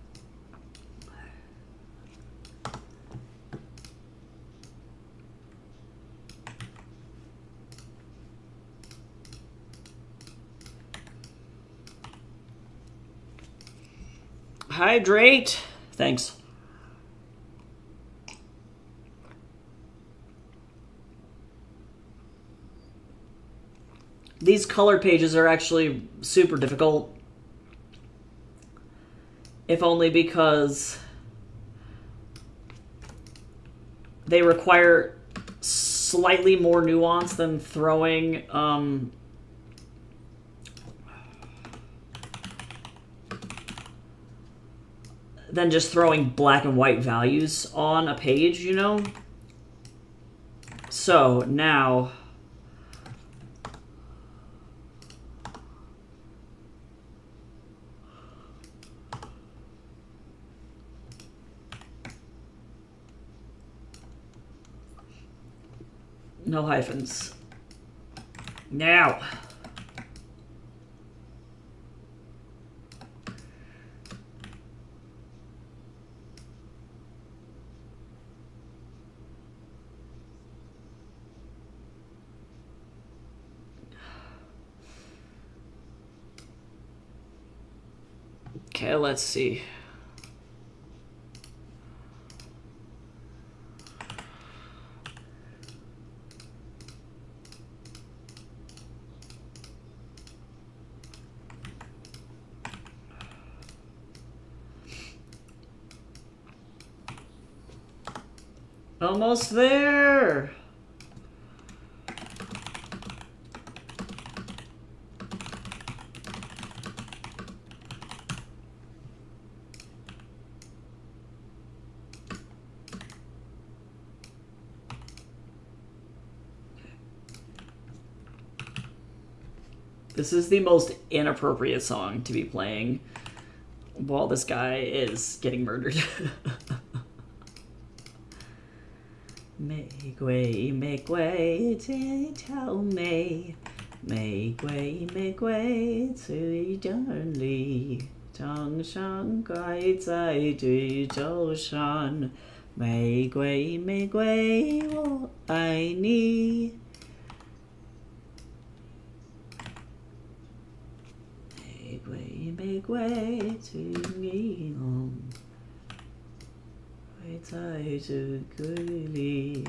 Hydrate. Thanks. These color pages are actually super difficult. If only because they require slightly more nuance than throwing than just throwing black and white values on a page, you know? So now no hyphens. Now. Okay, let's see. Almost there. This is the most inappropriate song to be playing while this guy is getting murdered. 玫瑰玫瑰这条眉，玫瑰玫瑰最艳丽，长相盖在对角上，玫瑰玫瑰我爱你。玫瑰玫瑰最迷人。会在这个里，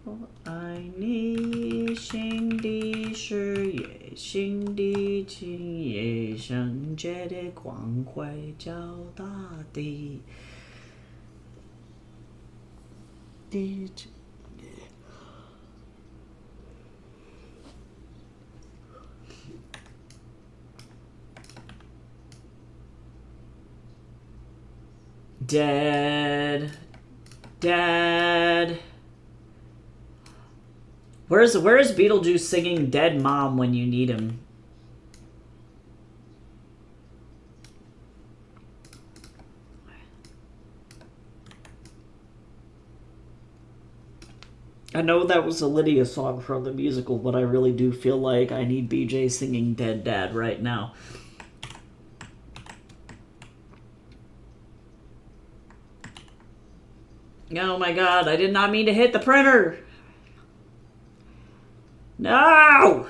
我爱你，心底事业，心底情也，圣洁的光辉照大地。Dead. Where's Beetlejuice singing Dead Mom when you need him? I know that was a Lydia song from the musical, but I really do feel like I need BJ singing Dead Dad right now. Oh my god, I did not mean to hit the printer! No!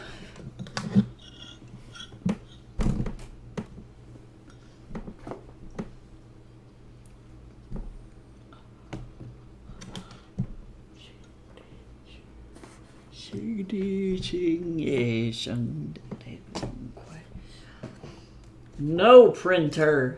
No printer.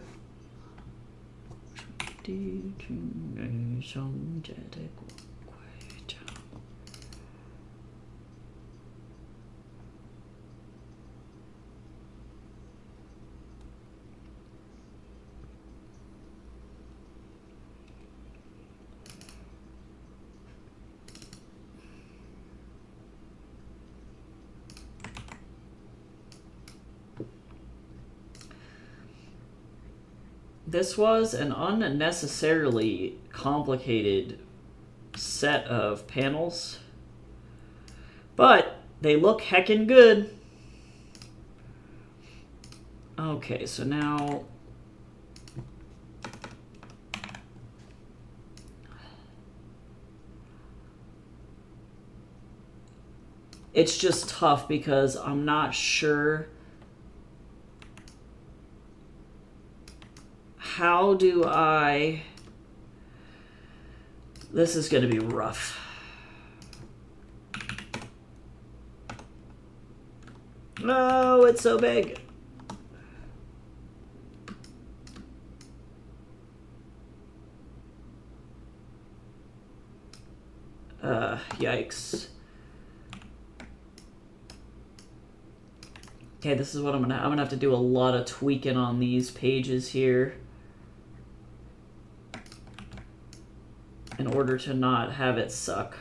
This was an unnecessarily complicated set of panels, but they look heckin' good. Okay, so now it's just tough because I'm not sure how do I... This is going to be rough. No, it's so big. Yikes. Okay, this is what I'm gonna have to do a lot of tweaking on these pages here in order to not have it suck.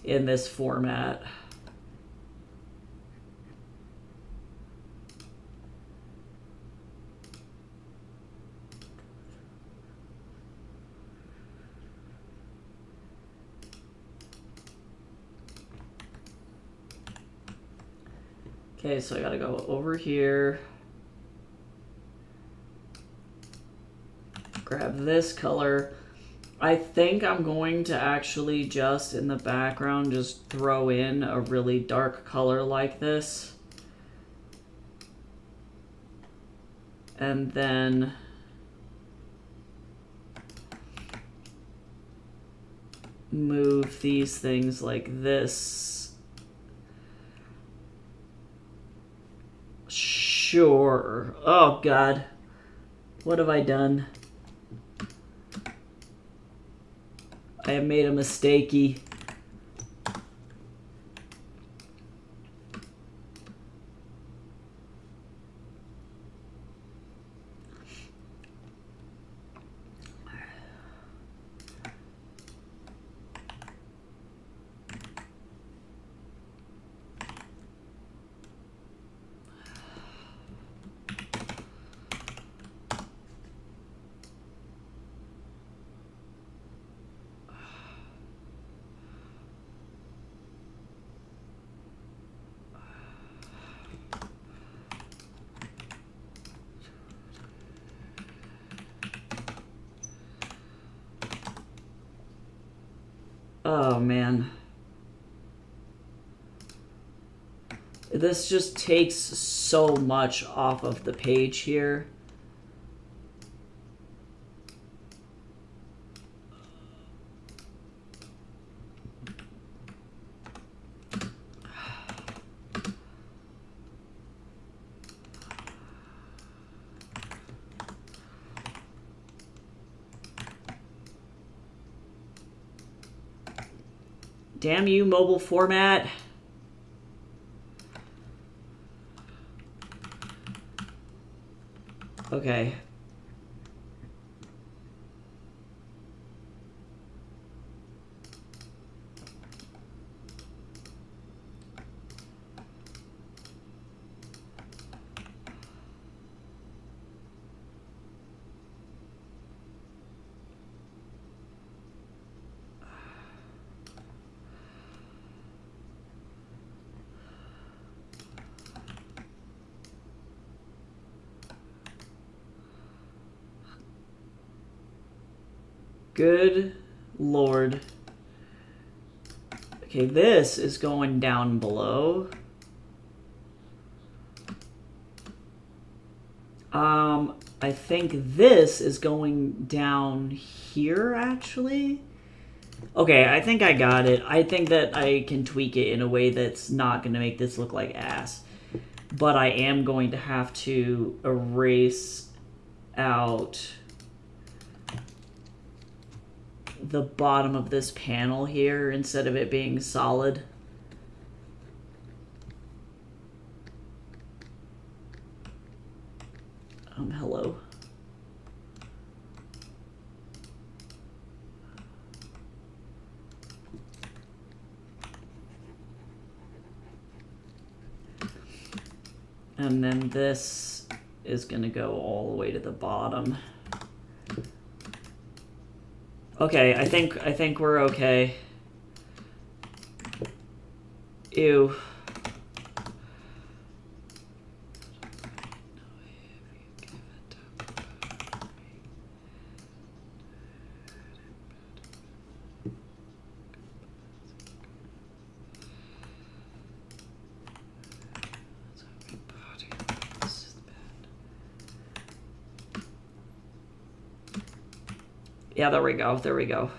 In this format. Okay, so I gotta go over here, grab this color. I think I'm going to actually just in the background just throw in a really dark color like this. And then move these things like this. Sure. Oh, God. What have I done? I have made a mistakey. Oh, man. This just takes so much off of the page here. Damn you, mobile format. Okay. Good Lord. Okay, this is going down below. I think this is going down here, actually. Okay, I think I got it. I think that I can tweak it in a way that's not going to make this look like ass. But I am going to have to erase out the bottom of this panel here instead of it being solid. Hello. And then this is going to go all the way to the bottom. Okay, I think we're okay. Ew. Yeah, there we go. There we go.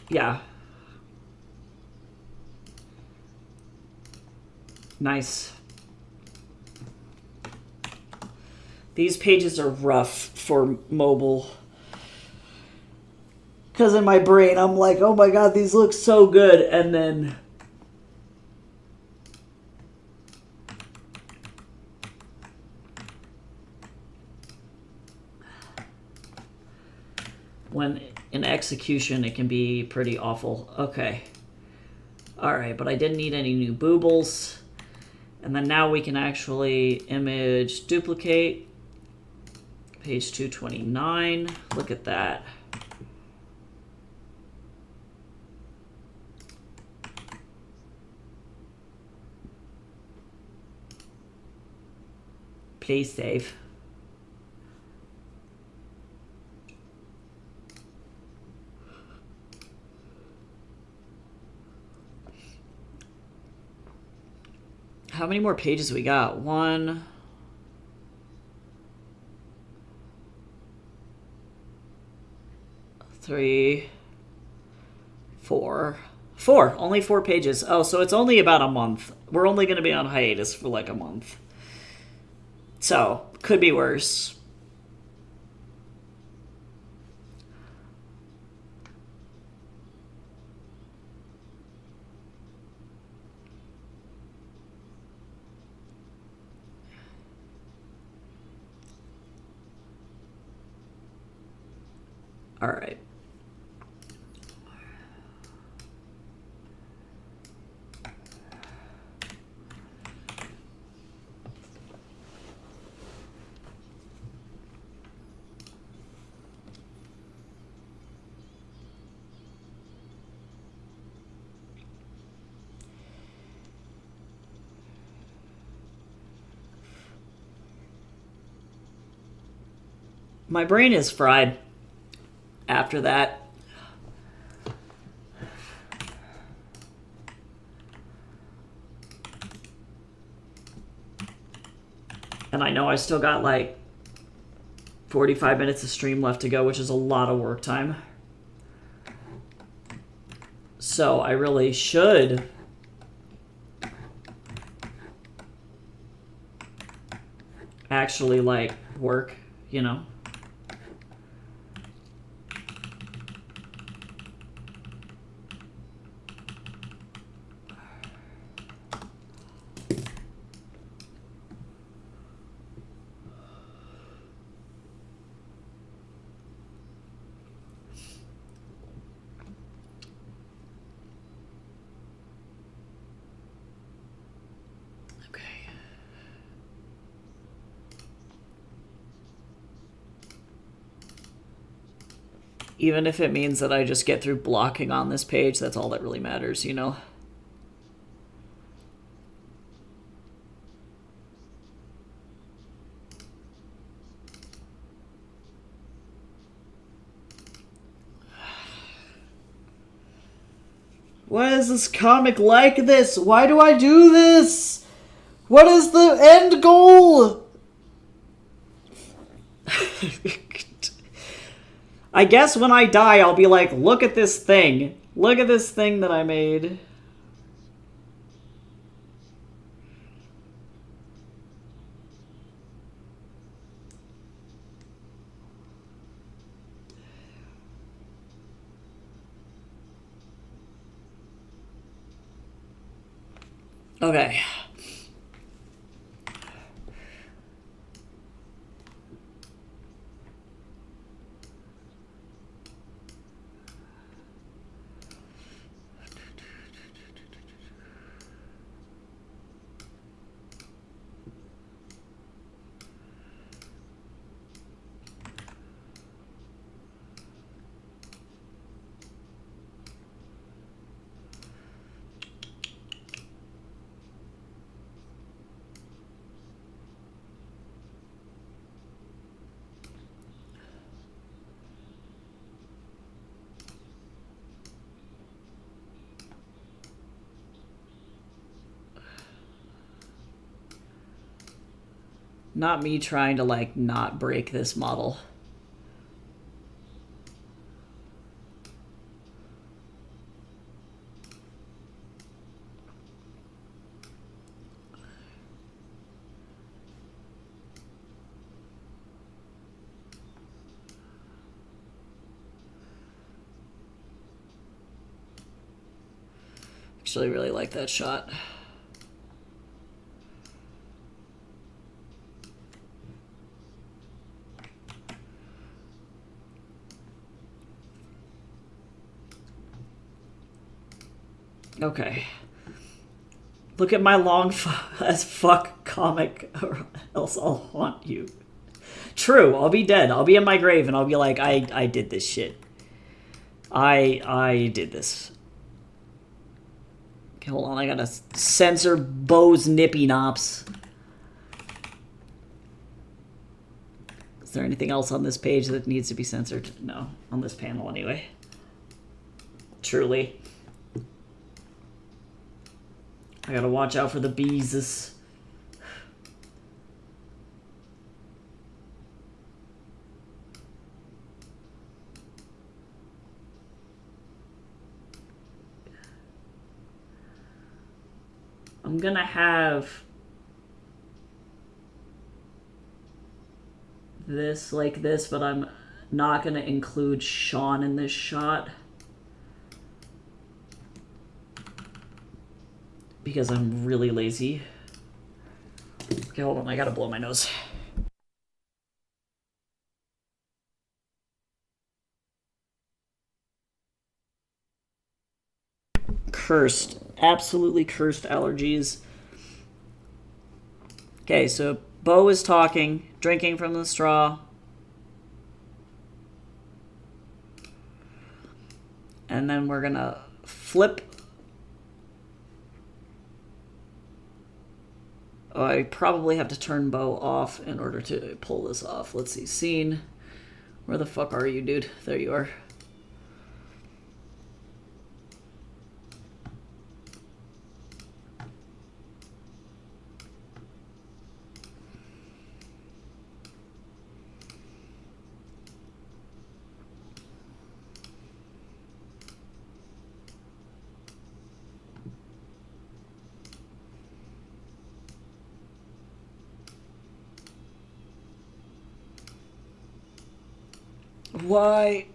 Yeah. Nice. These pages are rough for mobile. Because in my brain, I'm like, oh my god, these look so good. And then when in execution, it can be pretty awful. Okay. Alright, but I didn't need any new boobles. And then now we can actually image duplicate. Page 229. Look at that. Please save. How many more pages we got? 1, 3, 4. 4. Only 4 pages. Oh, so it's only about a month. We're only going to be on hiatus for like a month. So, could be worse. All right. My brain is fried after that. And I know I still got like 45 minutes of stream left to go, which is a lot of work time. So I really should actually like work, you know? Even if it means that I just get through blocking on this page, that's all that really matters, you know? Why is this comic like this? Why do I do this? What is the end goal? I guess when I die, I'll be like, look at this thing. Look at this thing that I made. Okay. Not me trying to, like, not break this model. Actually really like that shot. Okay. Look at my long as fuck comic, or else I'll haunt you. True, I'll be dead. I'll be in my grave and I'll be like, I did this shit. I did this. Okay, hold on, I gotta censor Bo's nippy nops. Is there anything else on this page that needs to be censored? No, on this panel anyway. Truly. I gotta watch out for the bees. I'm gonna have this like this, but I'm not gonna include Sean in this shot because I'm really lazy. Okay, hold on, I gotta blow my nose. Cursed. Absolutely cursed allergies. Okay, so Bo is talking, drinking from the straw. And then we're gonna flip. Oh, I probably have to turn Bo off in order to pull this off. Let's see, scene. Where the fuck are you, dude? There you are. Why?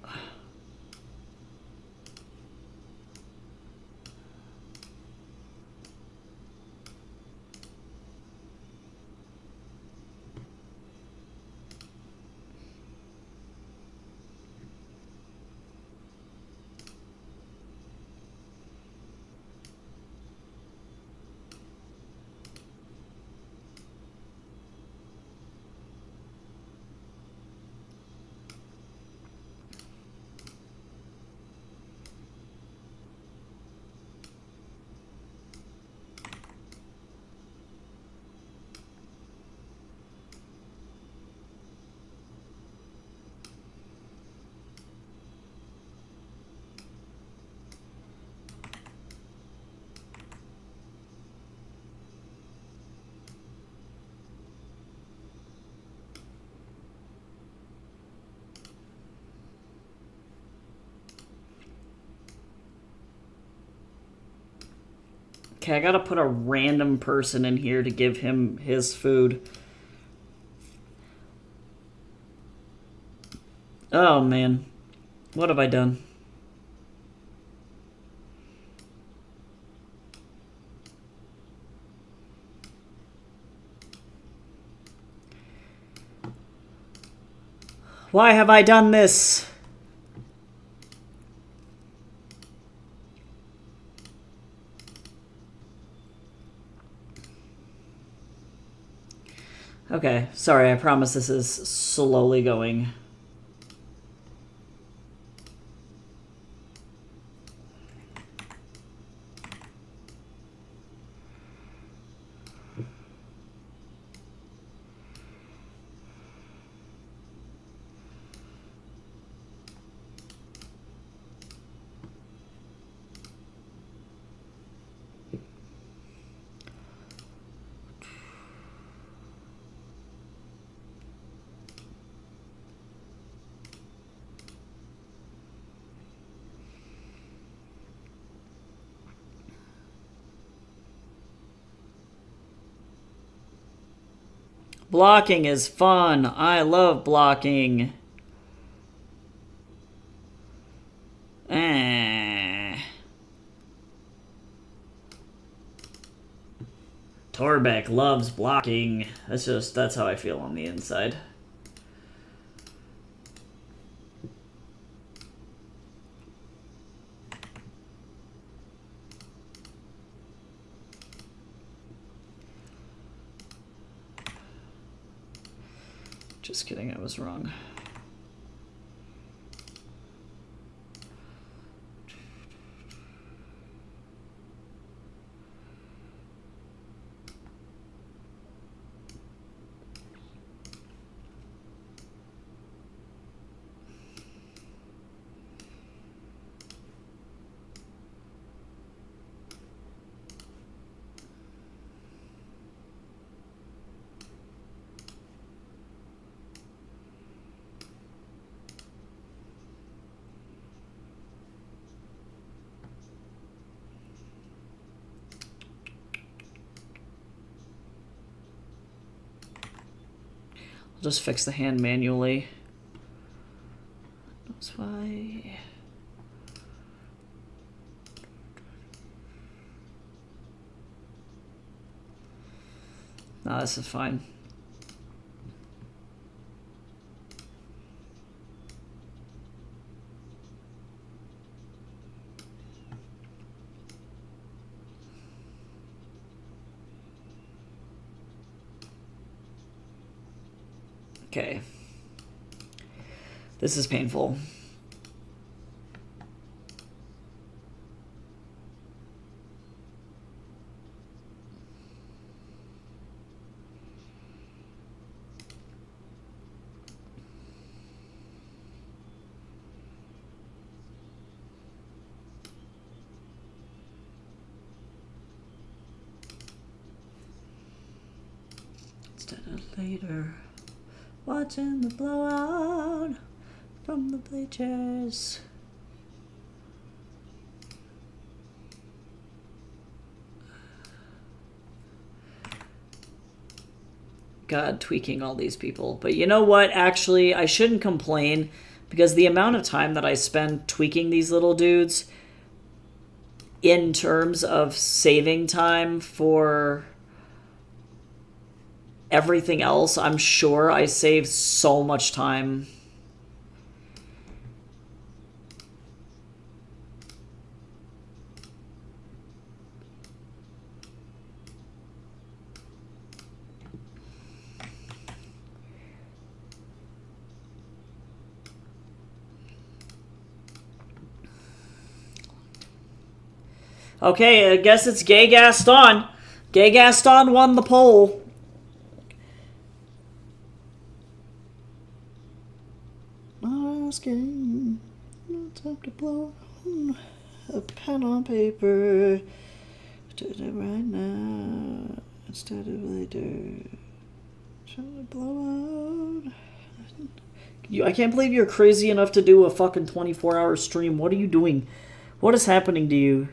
Okay, I gotta put a random person in here to give him his food. Oh, man. What have I done? Why have I done this? Okay, sorry, I promise this is slowly going. Blocking is fun. I love blocking. Torbeck loves blocking. That's how I feel on the inside. Just kidding, I was wrong. Just fix the hand manually. That's why. No, this is fine. Okay. This is painful. Instead of later. Watching the blowout from the bleachers. God, tweaking all these people. But you know what? Actually, I shouldn't complain because the amount of time that I spend tweaking these little dudes in terms of saving time for everything else, I'm sure I saved so much time. Okay, I guess it's Gay Gaston. Gay Gaston won the poll. Asking, no time to blow a pen on paper. Do it right now instead of later. Trying to blow out. I can't believe you're crazy enough to do a fucking 24-hour stream. What are you doing? What is happening to you?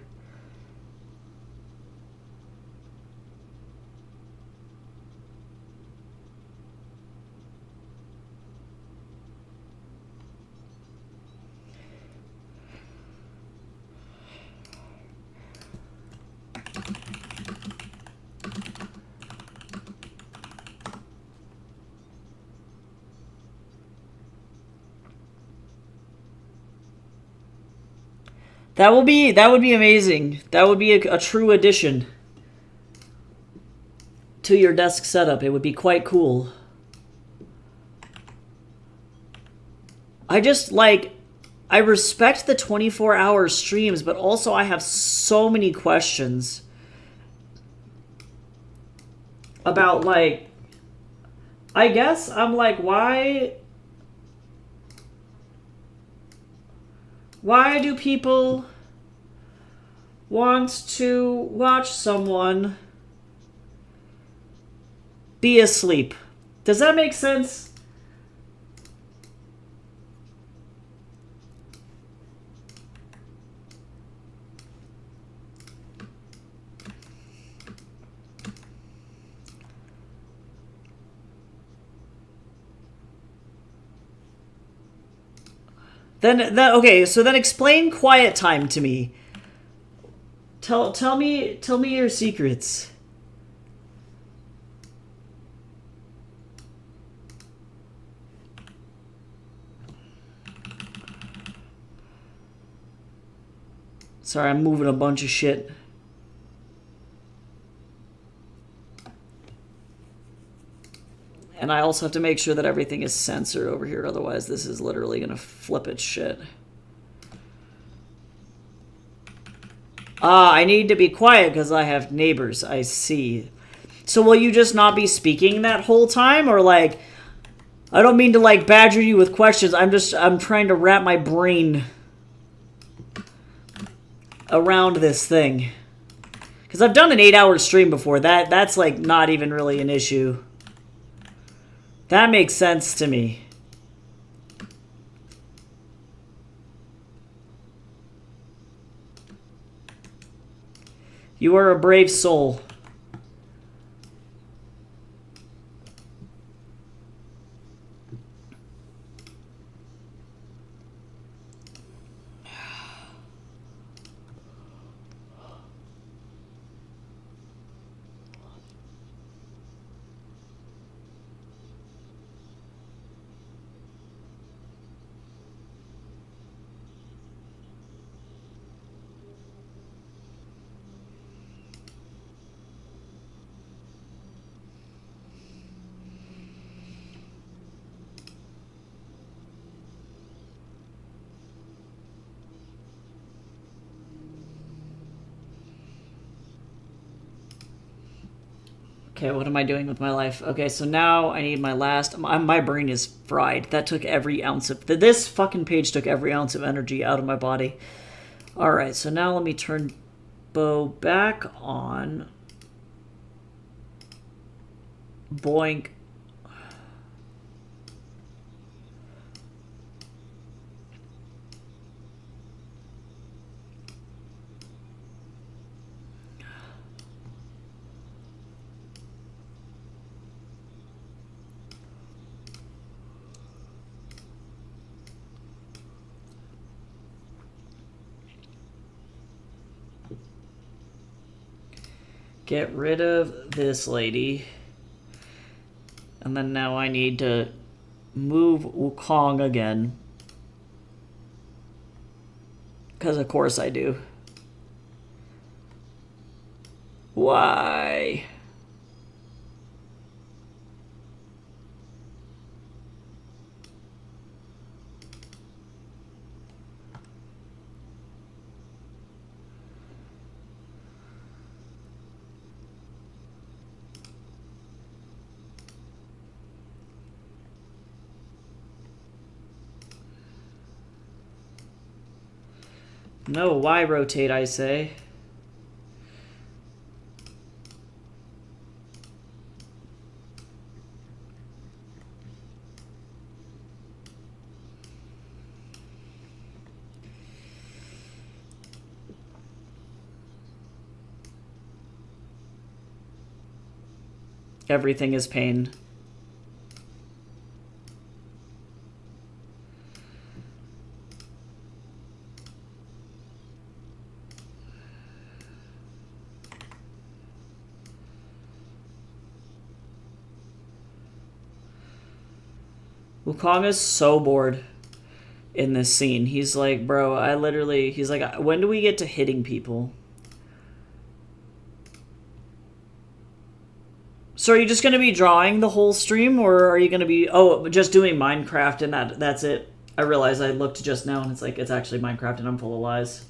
That would be amazing. That would be a true addition to your desk setup. It would be quite cool. I just like, I respect the 24-hour streams, but also I have so many questions about, like, I guess I'm like, why do people want to watch someone be asleep? Does that make sense? Okay, so then explain quiet time to me. Tell me your secrets. Sorry, I'm moving a bunch of shit. And I also have to make sure that everything is censored over here, otherwise this is literally gonna flip its shit. Ah, I need to be quiet because I have neighbors, I see. So will you just not be speaking that whole time? Or like, I don't mean to like badger you with questions, I'm trying to wrap my brain around this thing. Because I've done an 8-hour stream before, that's like not even really an issue. That makes sense to me. You are a brave soul. Okay, what am I doing with my life? Okay, so now I need my last... My brain is fried. That took every ounce of... This fucking page took every ounce of energy out of my body. Alright, so now let me turn Bo back on. Boink. Get rid of this lady. And then now I need to move Wukong again. Because of course I do. Why? No, why rotate, I say? Everything is pain. Wukong is so bored. in this scene. He's like, bro, he's like, when do we get to hitting people? So are you just going to be drawing the whole stream, or are you going to be, just doing Minecraft and that's it? I realized I looked just now and it's like, it's actually Minecraft and I'm full of lies.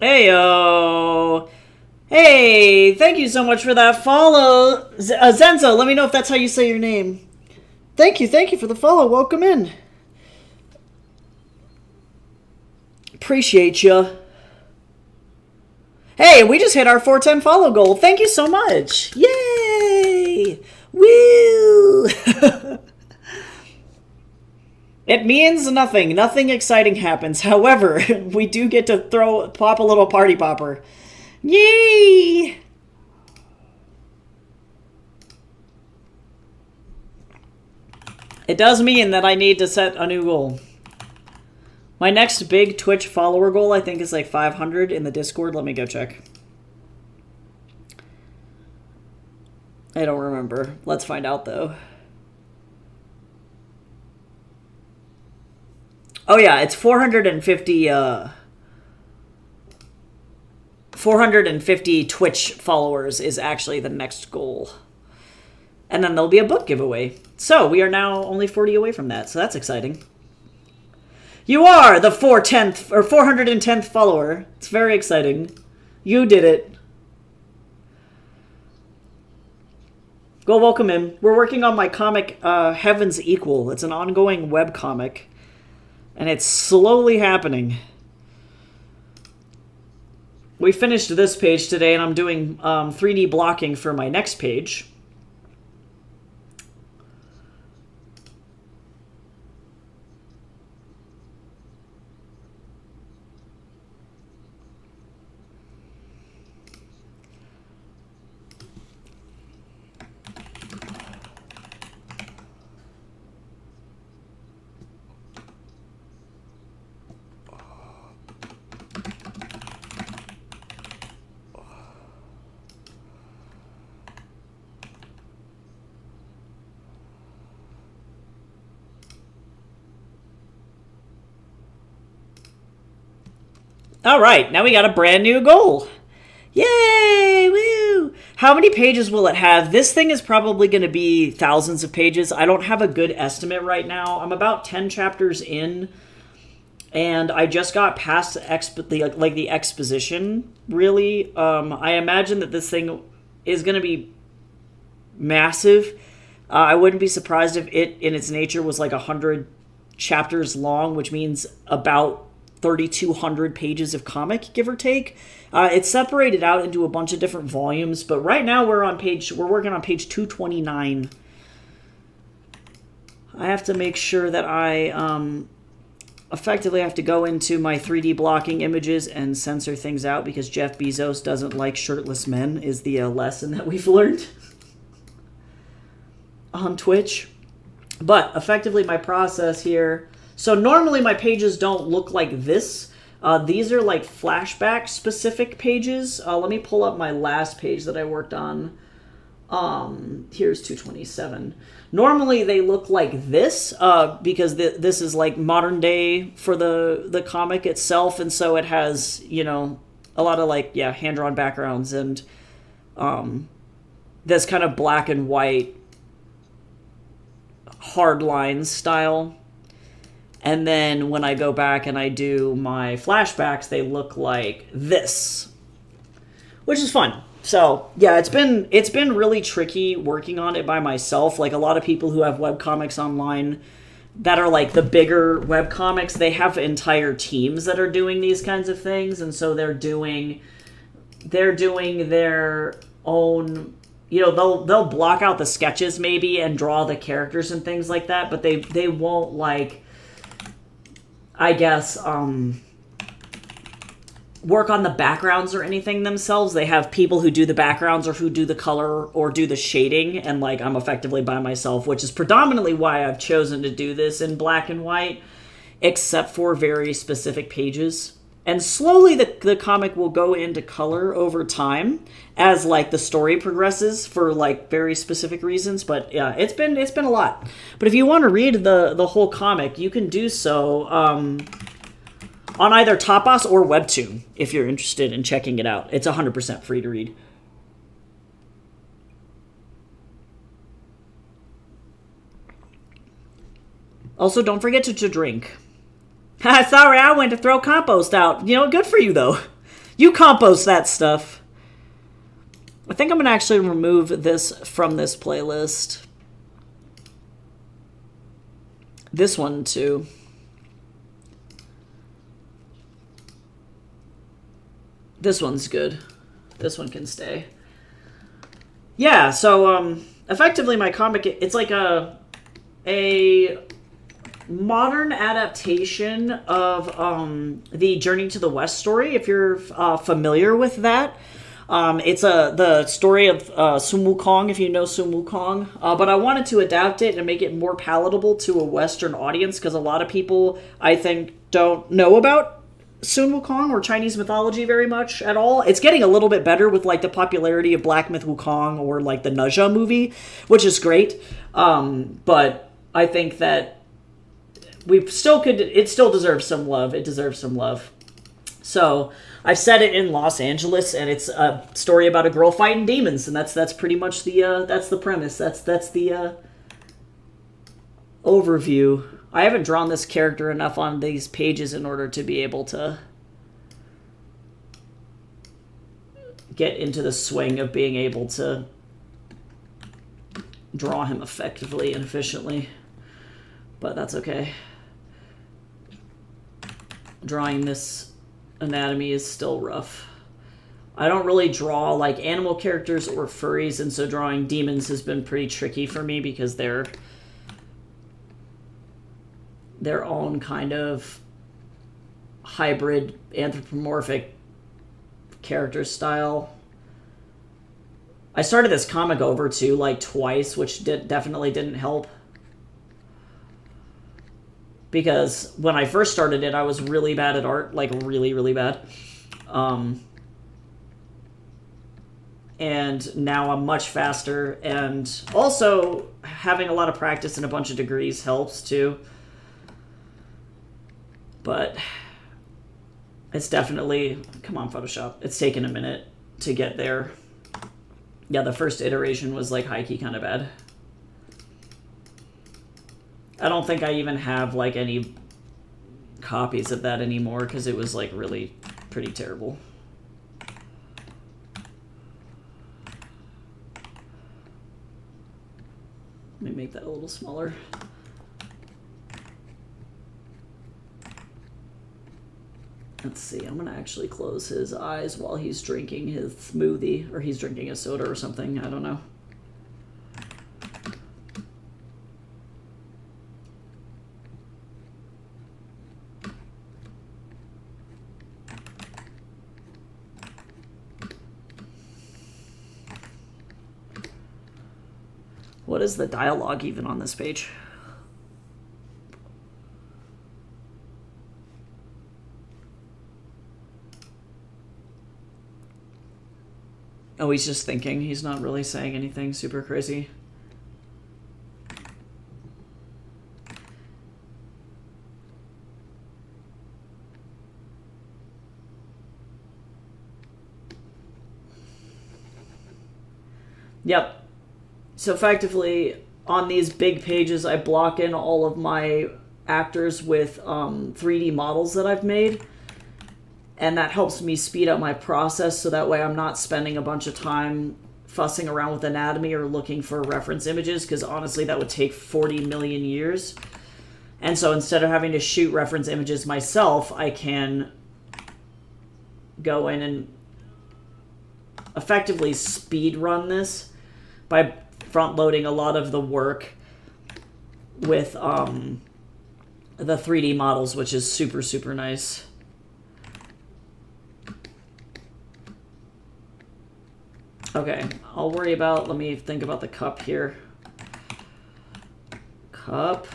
Heyo! Hey, thank you so much for that follow. Zenzo, let me know if that's how you say your name. Thank you for the follow. Welcome in. Appreciate you. Hey, we just hit our 410 follow goal. Thank you so much. Yay! Woo! It means nothing. Nothing exciting happens. However, we do get to pop a little party popper. Yay! It does mean that I need to set a new goal. My next big Twitch follower goal, I think, is like 500 in the Discord. Let me go check. I don't remember. Let's find out, though. Oh, yeah, it's 450, 450 Twitch followers is actually the next goal. And then there'll be a book giveaway. So we are now only 40 away from that, so that's exciting. You are the 410th follower. It's very exciting. You did it. Go welcome him. We're working on my comic, Heaven's Equal. It's an ongoing webcomic. And it's slowly happening. We finished this page today, and I'm doing 3D blocking for my next page. All right, now we got a brand new goal. Yay! Woo! How many pages will it have? This thing is probably going to be thousands of pages. I don't have a good estimate right now. I'm about 10 chapters in, and I just got past the exposition, really. I imagine that this thing is going to be massive. I wouldn't be surprised if it, in its nature, was like 100 chapters long, which means about 3,200 pages of comic, give or take. It's separated out into a bunch of different volumes, but right now we're working on page 229. I have to make sure that I effectively have to go into my 3D blocking images and censor things out because Jeff Bezos doesn't like shirtless men, is the lesson that we've learned on Twitch. But effectively my process here. So normally my pages don't look like this. These are like flashback specific pages. Let me pull up my last page that I worked on. Here's 227. Normally they look like this because this is like modern day for the comic itself. And so it has, you know, a lot of like, yeah, hand-drawn backgrounds and this kind of black and white hard lines style. And then when I go back and I do my flashbacks, they look like this, which is fun. So yeah, it's been really tricky working on it by myself. Like a lot of people who have webcomics online that are like the bigger webcomics, they have entire teams that are doing these kinds of things. And so they're doing their own, you know, they'll block out the sketches maybe and draw the characters and things like that. But they won't like, I guess, work on the backgrounds or anything themselves. They have people who do the backgrounds or who do the color or do the shading, and like I'm effectively by myself, which is predominantly why I've chosen to do this in black and white, except for very specific pages. And slowly the comic will go into color over time as like the story progresses for like very specific reasons. But yeah, it's been a lot. But if you want to read the whole comic, you can do so on either Tapas or Webtoon if you're interested in checking it out. It's 100% free to read. Also, don't forget to drink. Sorry, I went to throw compost out. You know, good for you, though. You compost that stuff. I think I'm going to actually remove this from this playlist. This one, too. This one's good. This one can stay. Yeah, so, effectively my comic, it's like a modern adaptation of the Journey to the West story, if you're familiar with that. It's the story of Sun Wukong, if you know Sun Wukong. But I wanted to adapt it and make it more palatable to a Western audience, because a lot of people, I think, don't know about Sun Wukong or Chinese mythology very much at all. It's getting a little bit better with like the popularity of Black Myth Wukong or like the Naja movie, which is great. But I think that it still deserves some love. It deserves some love. So I've set it in Los Angeles, and it's a story about a girl fighting demons, and that's pretty much that's the premise. That's the overview. I haven't drawn this character enough on these pages in order to be able to get into the swing of being able to draw him effectively and efficiently. But that's okay. Drawing this anatomy is still rough. I don't really draw like animal characters or furries, and so drawing demons has been pretty tricky for me because they're their own kind of hybrid anthropomorphic character style. I started this comic over too like twice, which definitely didn't help. Because when I first started it, I was really bad at art, like really, really bad. And now I'm much faster, and also having a lot of practice and a bunch of degrees helps too. But it's definitely, come on Photoshop, it's taken a minute to get there. Yeah, the first iteration was like high-key kind of bad. I don't think I even have like any copies of that anymore because it was like really pretty terrible. Let me make that a little smaller. Let's see, I'm gonna actually close his eyes while he's drinking his smoothie, or he's drinking a soda or something, I don't know. What is the dialogue even on this page? Oh, he's just thinking. He's not really saying anything super crazy. Yep. So effectively, on these big pages, I block in all of my actors with 3D models that I've made. And that helps me speed up my process, so that way I'm not spending a bunch of time fussing around with anatomy or looking for reference images, because honestly that would take 40 million years. And so instead of having to shoot reference images myself, I can go in and effectively speed run this by front loading a lot of the work with the 3D models, which is super, super nice. Okay, I'll worry about, let me think about the cup here. Cup.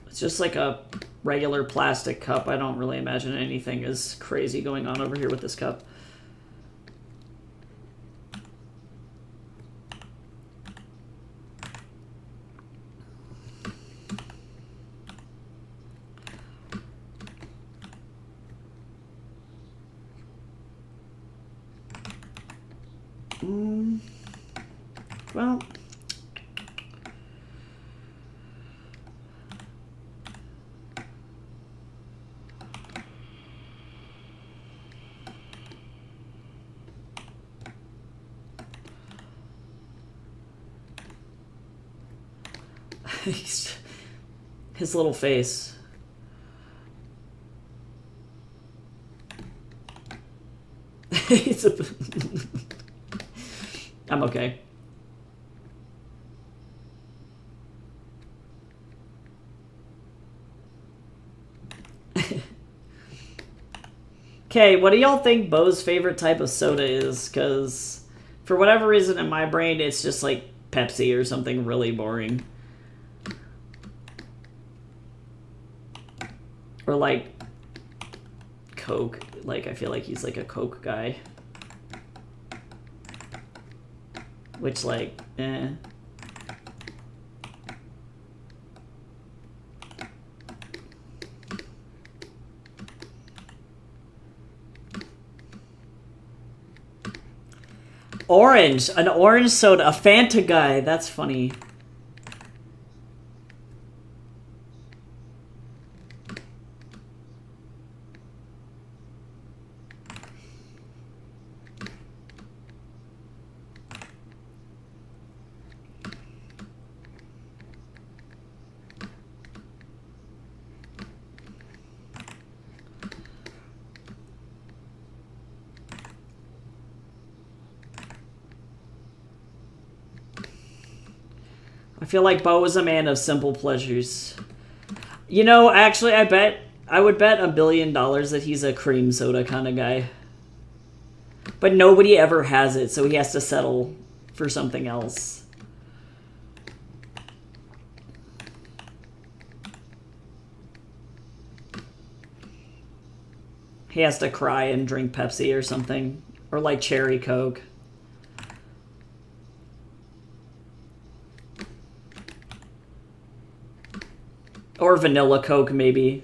It's just like a regular plastic cup. I don't really imagine anything is crazy going on over here with this cup. Well, his little face. I'm okay. Okay, what do y'all think Bo's favorite type of soda is? Because for whatever reason in my brain, it's just like Pepsi or something really boring. Or like Coke. Like, I feel like he's like a Coke guy. Which, like, eh. Orange. An orange soda. A Fanta guy. That's funny. I feel like Bo is a man of simple pleasures. You know, actually, I would bet $1 billion that he's a cream soda kind of guy. But nobody ever has it, so he has to settle for something else. He has to cry and drink Pepsi or something. Or like cherry Coke. Or vanilla Coke, maybe.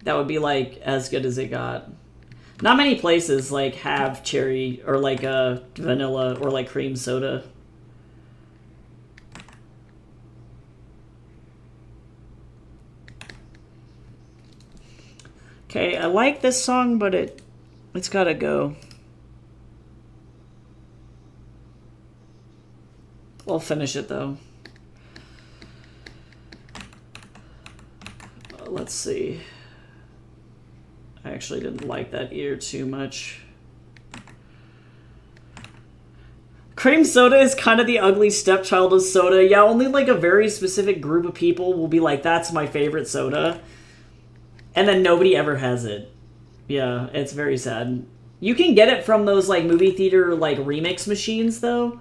That would be, like, as good as it got. Not many places, like, have cherry or, like, a vanilla or, like, cream soda. Okay, I like this song, but it's gotta go. We'll finish it, though. Let's see. I actually didn't like that ear too much. Cream soda is kind of the ugly stepchild of soda. Yeah, only like a very specific group of people will be like, that's my favorite soda. And then nobody ever has it. Yeah, it's very sad. You can get it from those like movie theater like remix machines though.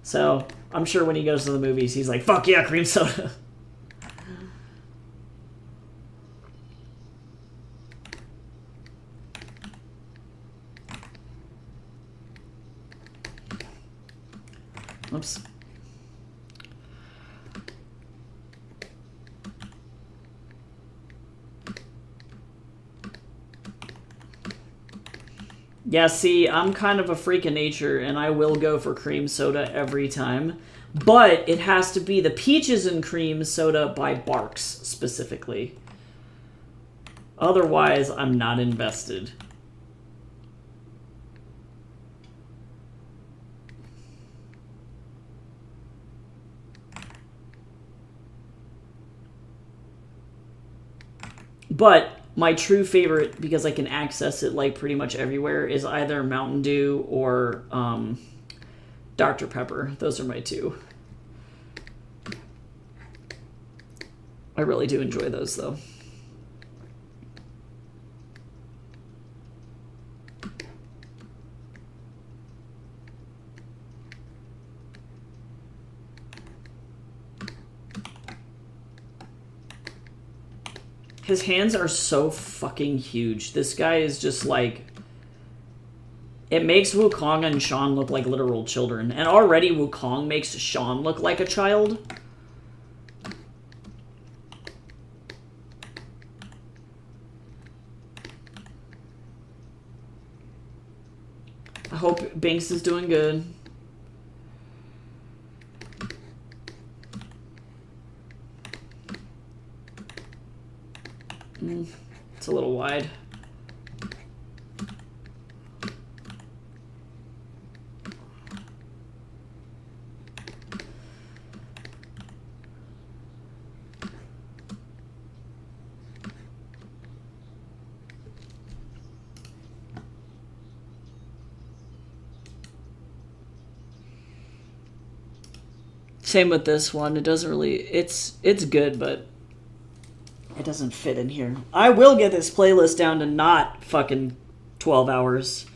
So I'm sure when he goes to the movies, he's like, fuck yeah, cream soda. Oops. Yeah, see, I'm kind of a freak of nature, and I will go for cream soda every time. But it has to be the Peaches and Cream soda by Barks, specifically. Otherwise, I'm not invested. But my true favorite, because I can access it like pretty much everywhere, is either Mountain Dew or Dr. Pepper. Those are my two. I really do enjoy those, though. His hands are so fucking huge. This guy is just like... It makes Wukong and Sean look like literal children. And already Wukong makes Sean look like a child. I hope Binks is doing good. It's a little wide. Same with this one. It doesn't really... It's good, but it doesn't fit in here. I will get this playlist down to not fucking 12 hours.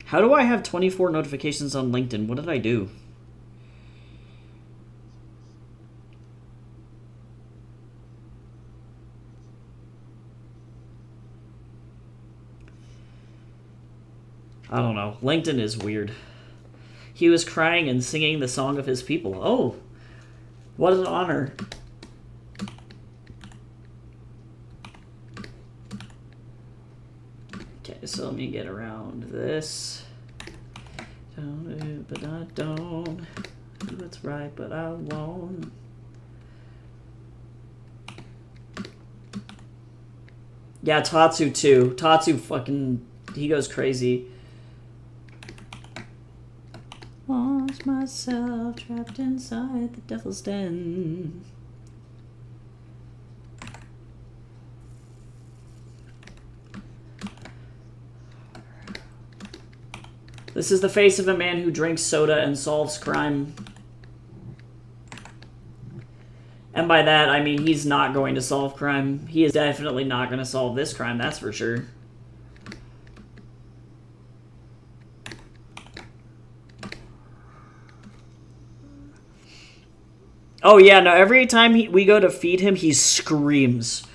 How do I have 24 notifications on LinkedIn? What did I do? I don't know. LinkedIn is weird. He was crying and singing the song of his people. Oh, what an honor. Okay, so let me get around this. Don't, but I don't. Do what's right, but I won't. Yeah, Tatsu too. Tatsu fucking... He goes crazy. Lost myself trapped inside the devil's den. This is the face of a man who drinks soda and solves crime. And by that, I mean he's not going to solve crime. He is definitely not going to solve this crime, that's for sure. Oh yeah, no, every time we go to feed him, he screams.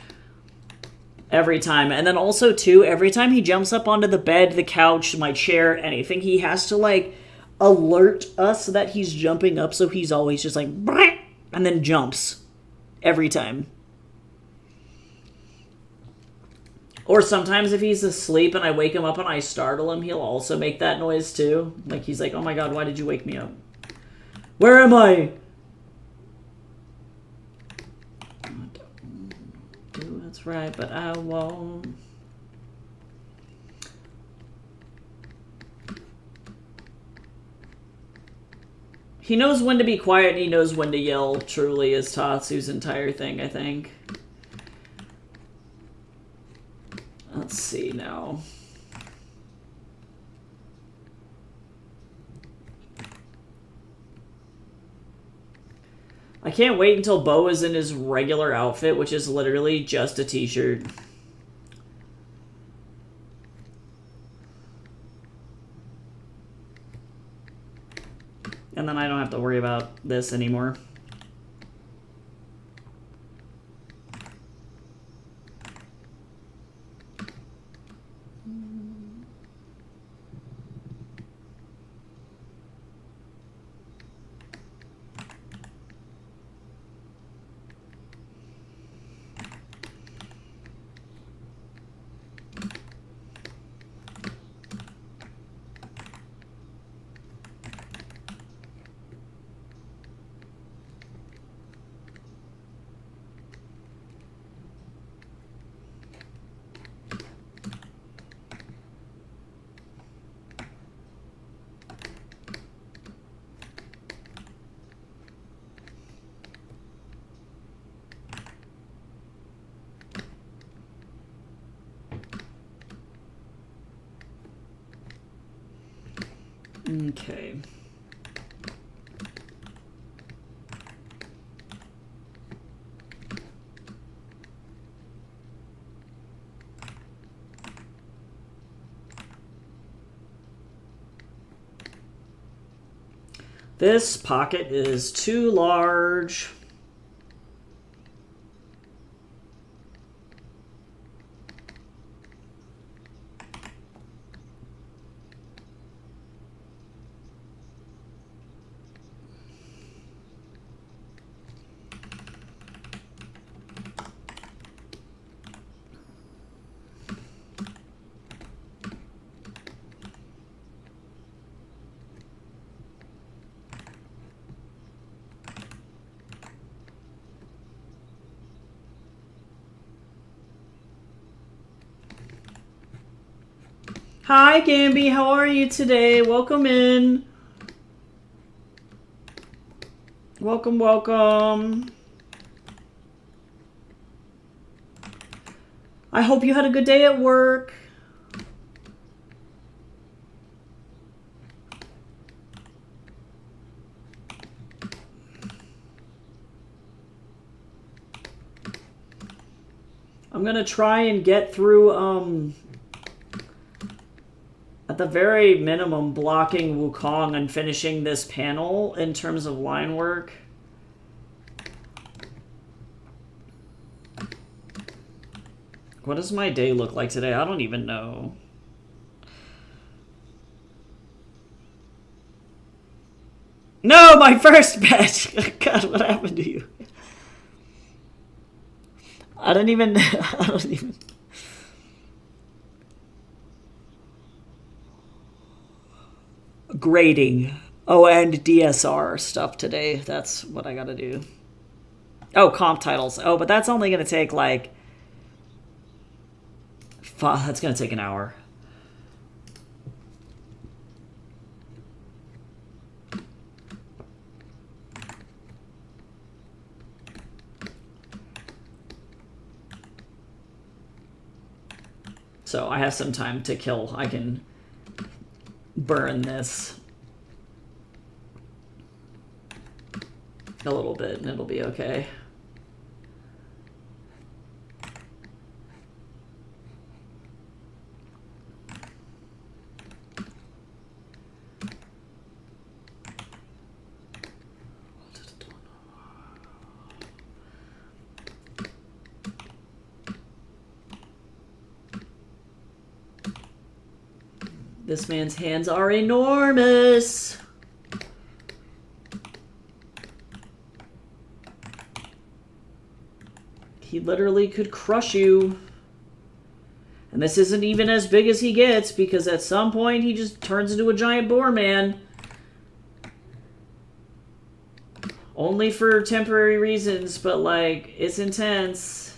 Every time. And then also, too, every time he jumps up onto the bed, the couch, my chair, anything, he has to, like, alert us that he's jumping up, so he's always just like, and then jumps. Every time. Or sometimes if he's asleep and I wake him up and I startle him, he'll also make that noise, too. Like, he's like, oh my god, why did you wake me up? Where am I? That's right, but I won't. He knows when to be quiet and he knows when to yell, truly, is Tatsu's entire thing, I think. Let's see now. I can't wait until Bo is in his regular outfit, which is literally just a t-shirt. And then I don't have to worry about this anymore. Okay. This pocket is too large. Hi, Gamby. How are you today? Welcome in. Welcome, welcome. I hope you had a good day at work. I'm going to try and get through, at the very minimum, blocking Wukong and finishing this panel in terms of line work. What does my day look like today? I don't even know. No, my first bet! God, what happened to you? I don't even... Grading. Oh, and DSR stuff today. That's what I gotta do. Oh, comp titles. Oh, but that's only gonna take, like... That's gonna take an hour. So I have some time to kill. I can burn this a little bit and it'll be okay. This man's hands are enormous. He literally could crush you. And this isn't even as big as he gets, because at some point he just turns into a giant boar man. Only for temporary reasons, but like, it's intense.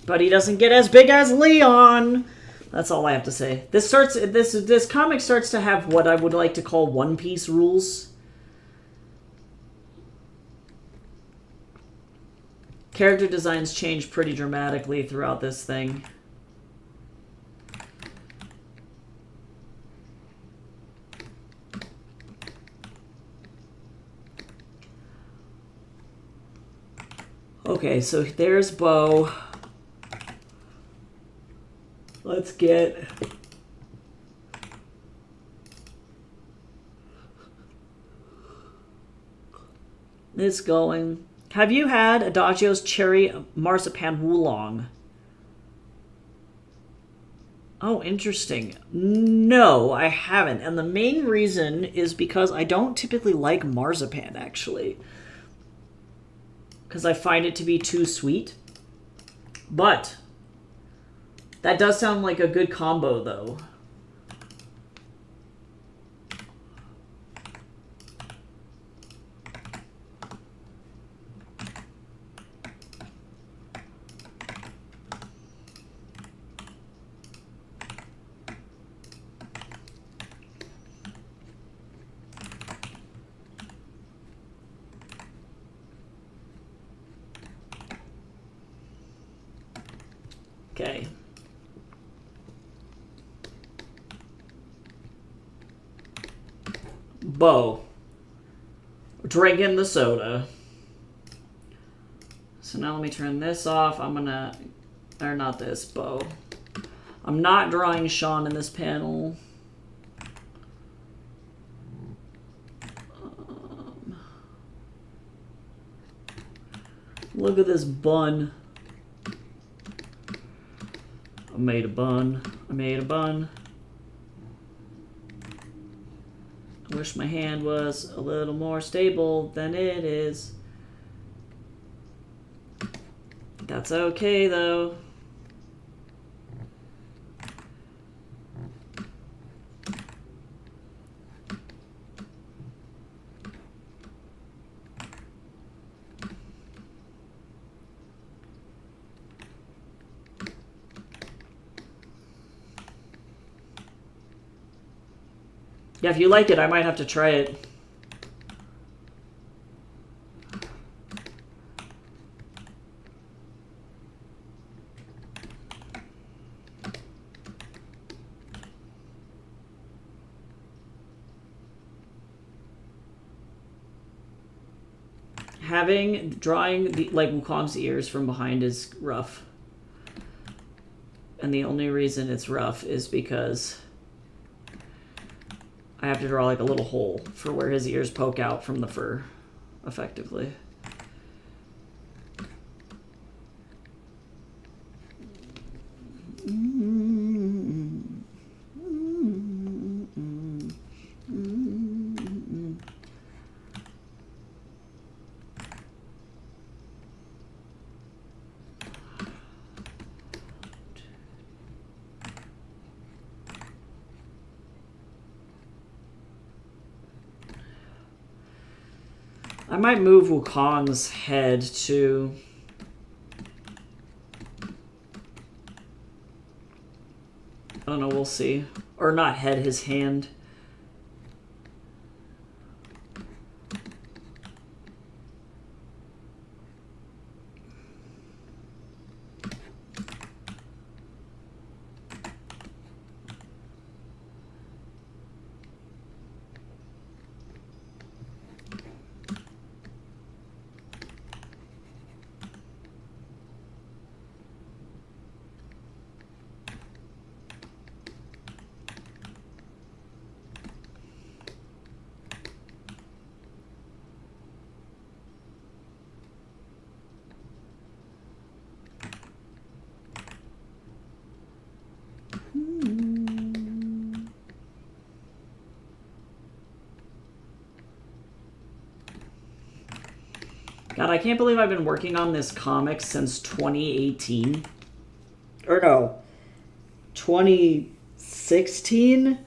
But he doesn't get as big as Leon. That's all I have to say. This comic starts to have what I would like to call One Piece rules. Character designs change pretty dramatically throughout this thing. Okay, so there's Bo. Let's get this going. Have you had Adagio's Cherry Marzipan Oolong? Oh, interesting. No, I haven't. And the main reason is because I don't typically like marzipan, actually. Because I find it to be too sweet. But that does sound like a good combo, though. Okay. Bo. Drinking the soda. So now let me turn this off. I'm gonna... Or not this, Bo. I'm not drawing Sean in this panel. Look at this bun. I made a bun. I made a bun. I wish my hand was a little more stable than it is. That's okay, though. Yeah, if you like it, I might have to try it. Drawing like Wukong's ears from behind is rough. And the only reason it's rough is because I have to draw like a little hole for where his ears poke out from the fur, effectively. I might move Wukong's head to... I don't know, we'll see. Or not head, his hand. God, I can't believe I've been working on this comic since 2018. Or no, 2016?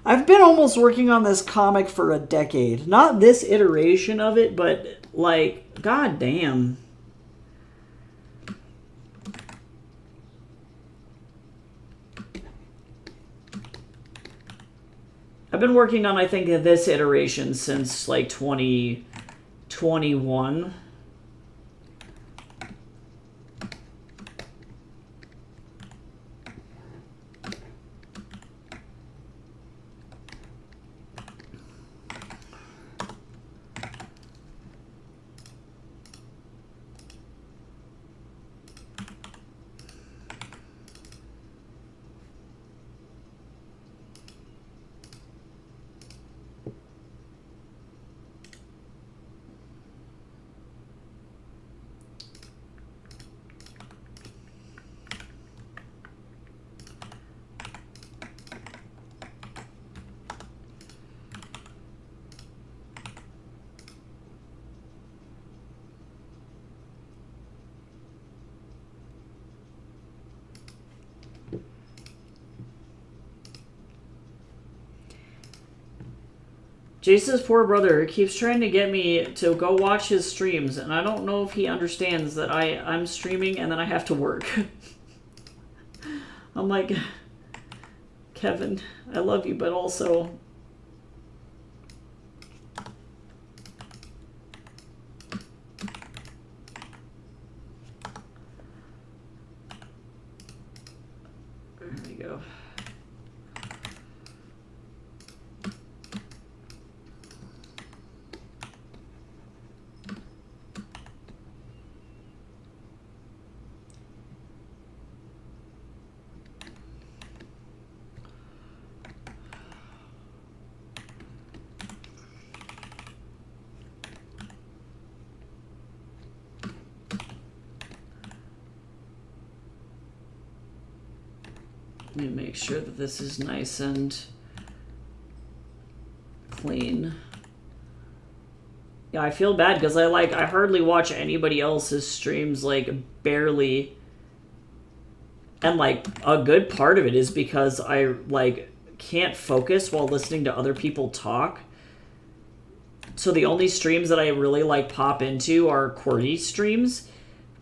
I've been almost working on this comic for a decade. Not this iteration of it, but like, god damn. I've been working on, I think, this iteration since like 2021. Jason's poor brother keeps trying to get me to go watch his streams, and I don't know if he understands that I'm streaming and then I have to work. I'm like, Kevin, I love you, but also... Let me make sure that this is nice and clean. Yeah, I feel bad because I hardly watch anybody else's streams, like barely. And like a good part of it is because I like can't focus while listening to other people talk. So the only streams that I really like pop into are Cordy's streams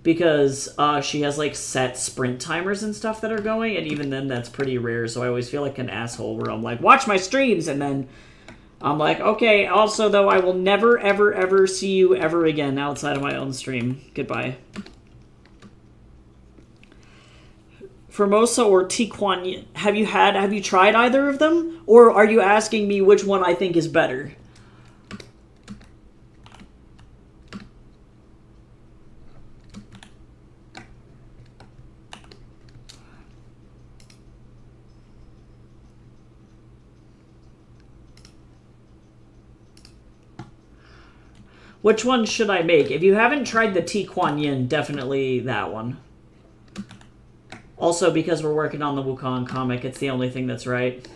because she has like set sprint timers and stuff that are going, and even then that's pretty rare. So I always feel like an asshole where I'm like, watch my streams, and then I'm like, okay, also, though, I will never, ever, ever see you ever again outside of my own stream. Goodbye. Formosa or Tiquan, have you tried either of them? Or are you asking me which one I think is better? Which one should I make? If you haven't tried the Tiquan Yin, definitely that one. Also, because we're working on the Wukong comic, it's the only thing that's right.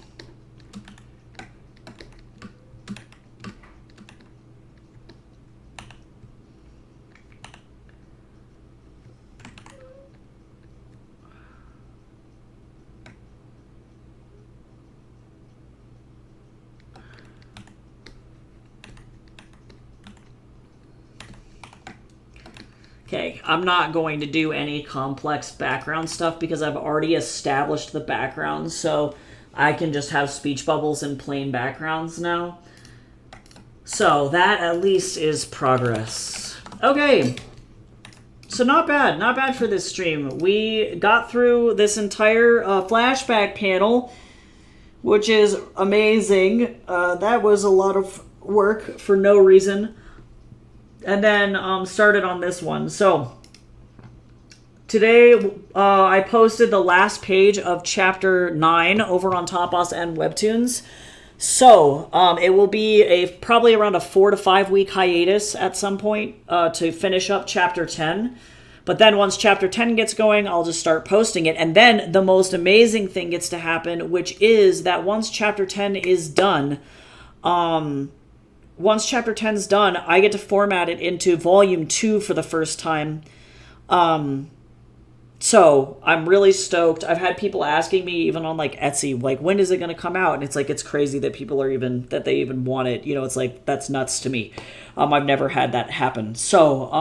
Okay, I'm not going to do any complex background stuff because I've already established the background, so I can just have speech bubbles and plain backgrounds now. So that at least is progress. Okay, so not bad for this stream. We got through this entire flashback panel, which is amazing. That was a lot of work for no reason. And then started on this one. So today I posted the last page of chapter 9 over on Tapas and Webtoons. So it will be probably around a 4 to 5 week hiatus at some point to finish up chapter 10. But then once chapter 10 gets going, I'll just start posting it. And then the most amazing thing gets to happen, which is that once chapter 10 is done, once chapter 10 is done, I get to format it into volume 2 for the first time. So I'm really stoked. I've had people asking me even on like Etsy, like, when is it going to come out? And it's like, it's crazy that people are that they even want it. You know, it's like, that's nuts to me. I've never had that happen. So,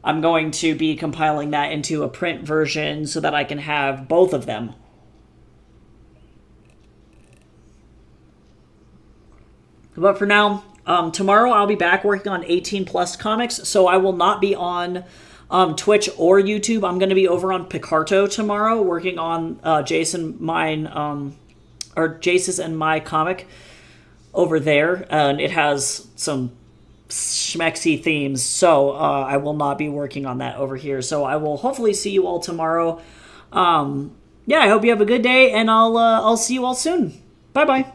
I'm going to be compiling that into a print version so that I can have both of them. But for now, tomorrow I'll be back working on 18 plus comics, so I will not be on Twitch or YouTube. I'm going to be over on Picarto tomorrow working on Jace's and my comic over there, and it has some schmexy themes, so I will not be working on that over here. So I will hopefully see you all tomorrow. Yeah, I hope you have a good day, and I'll see you all soon. Bye-bye.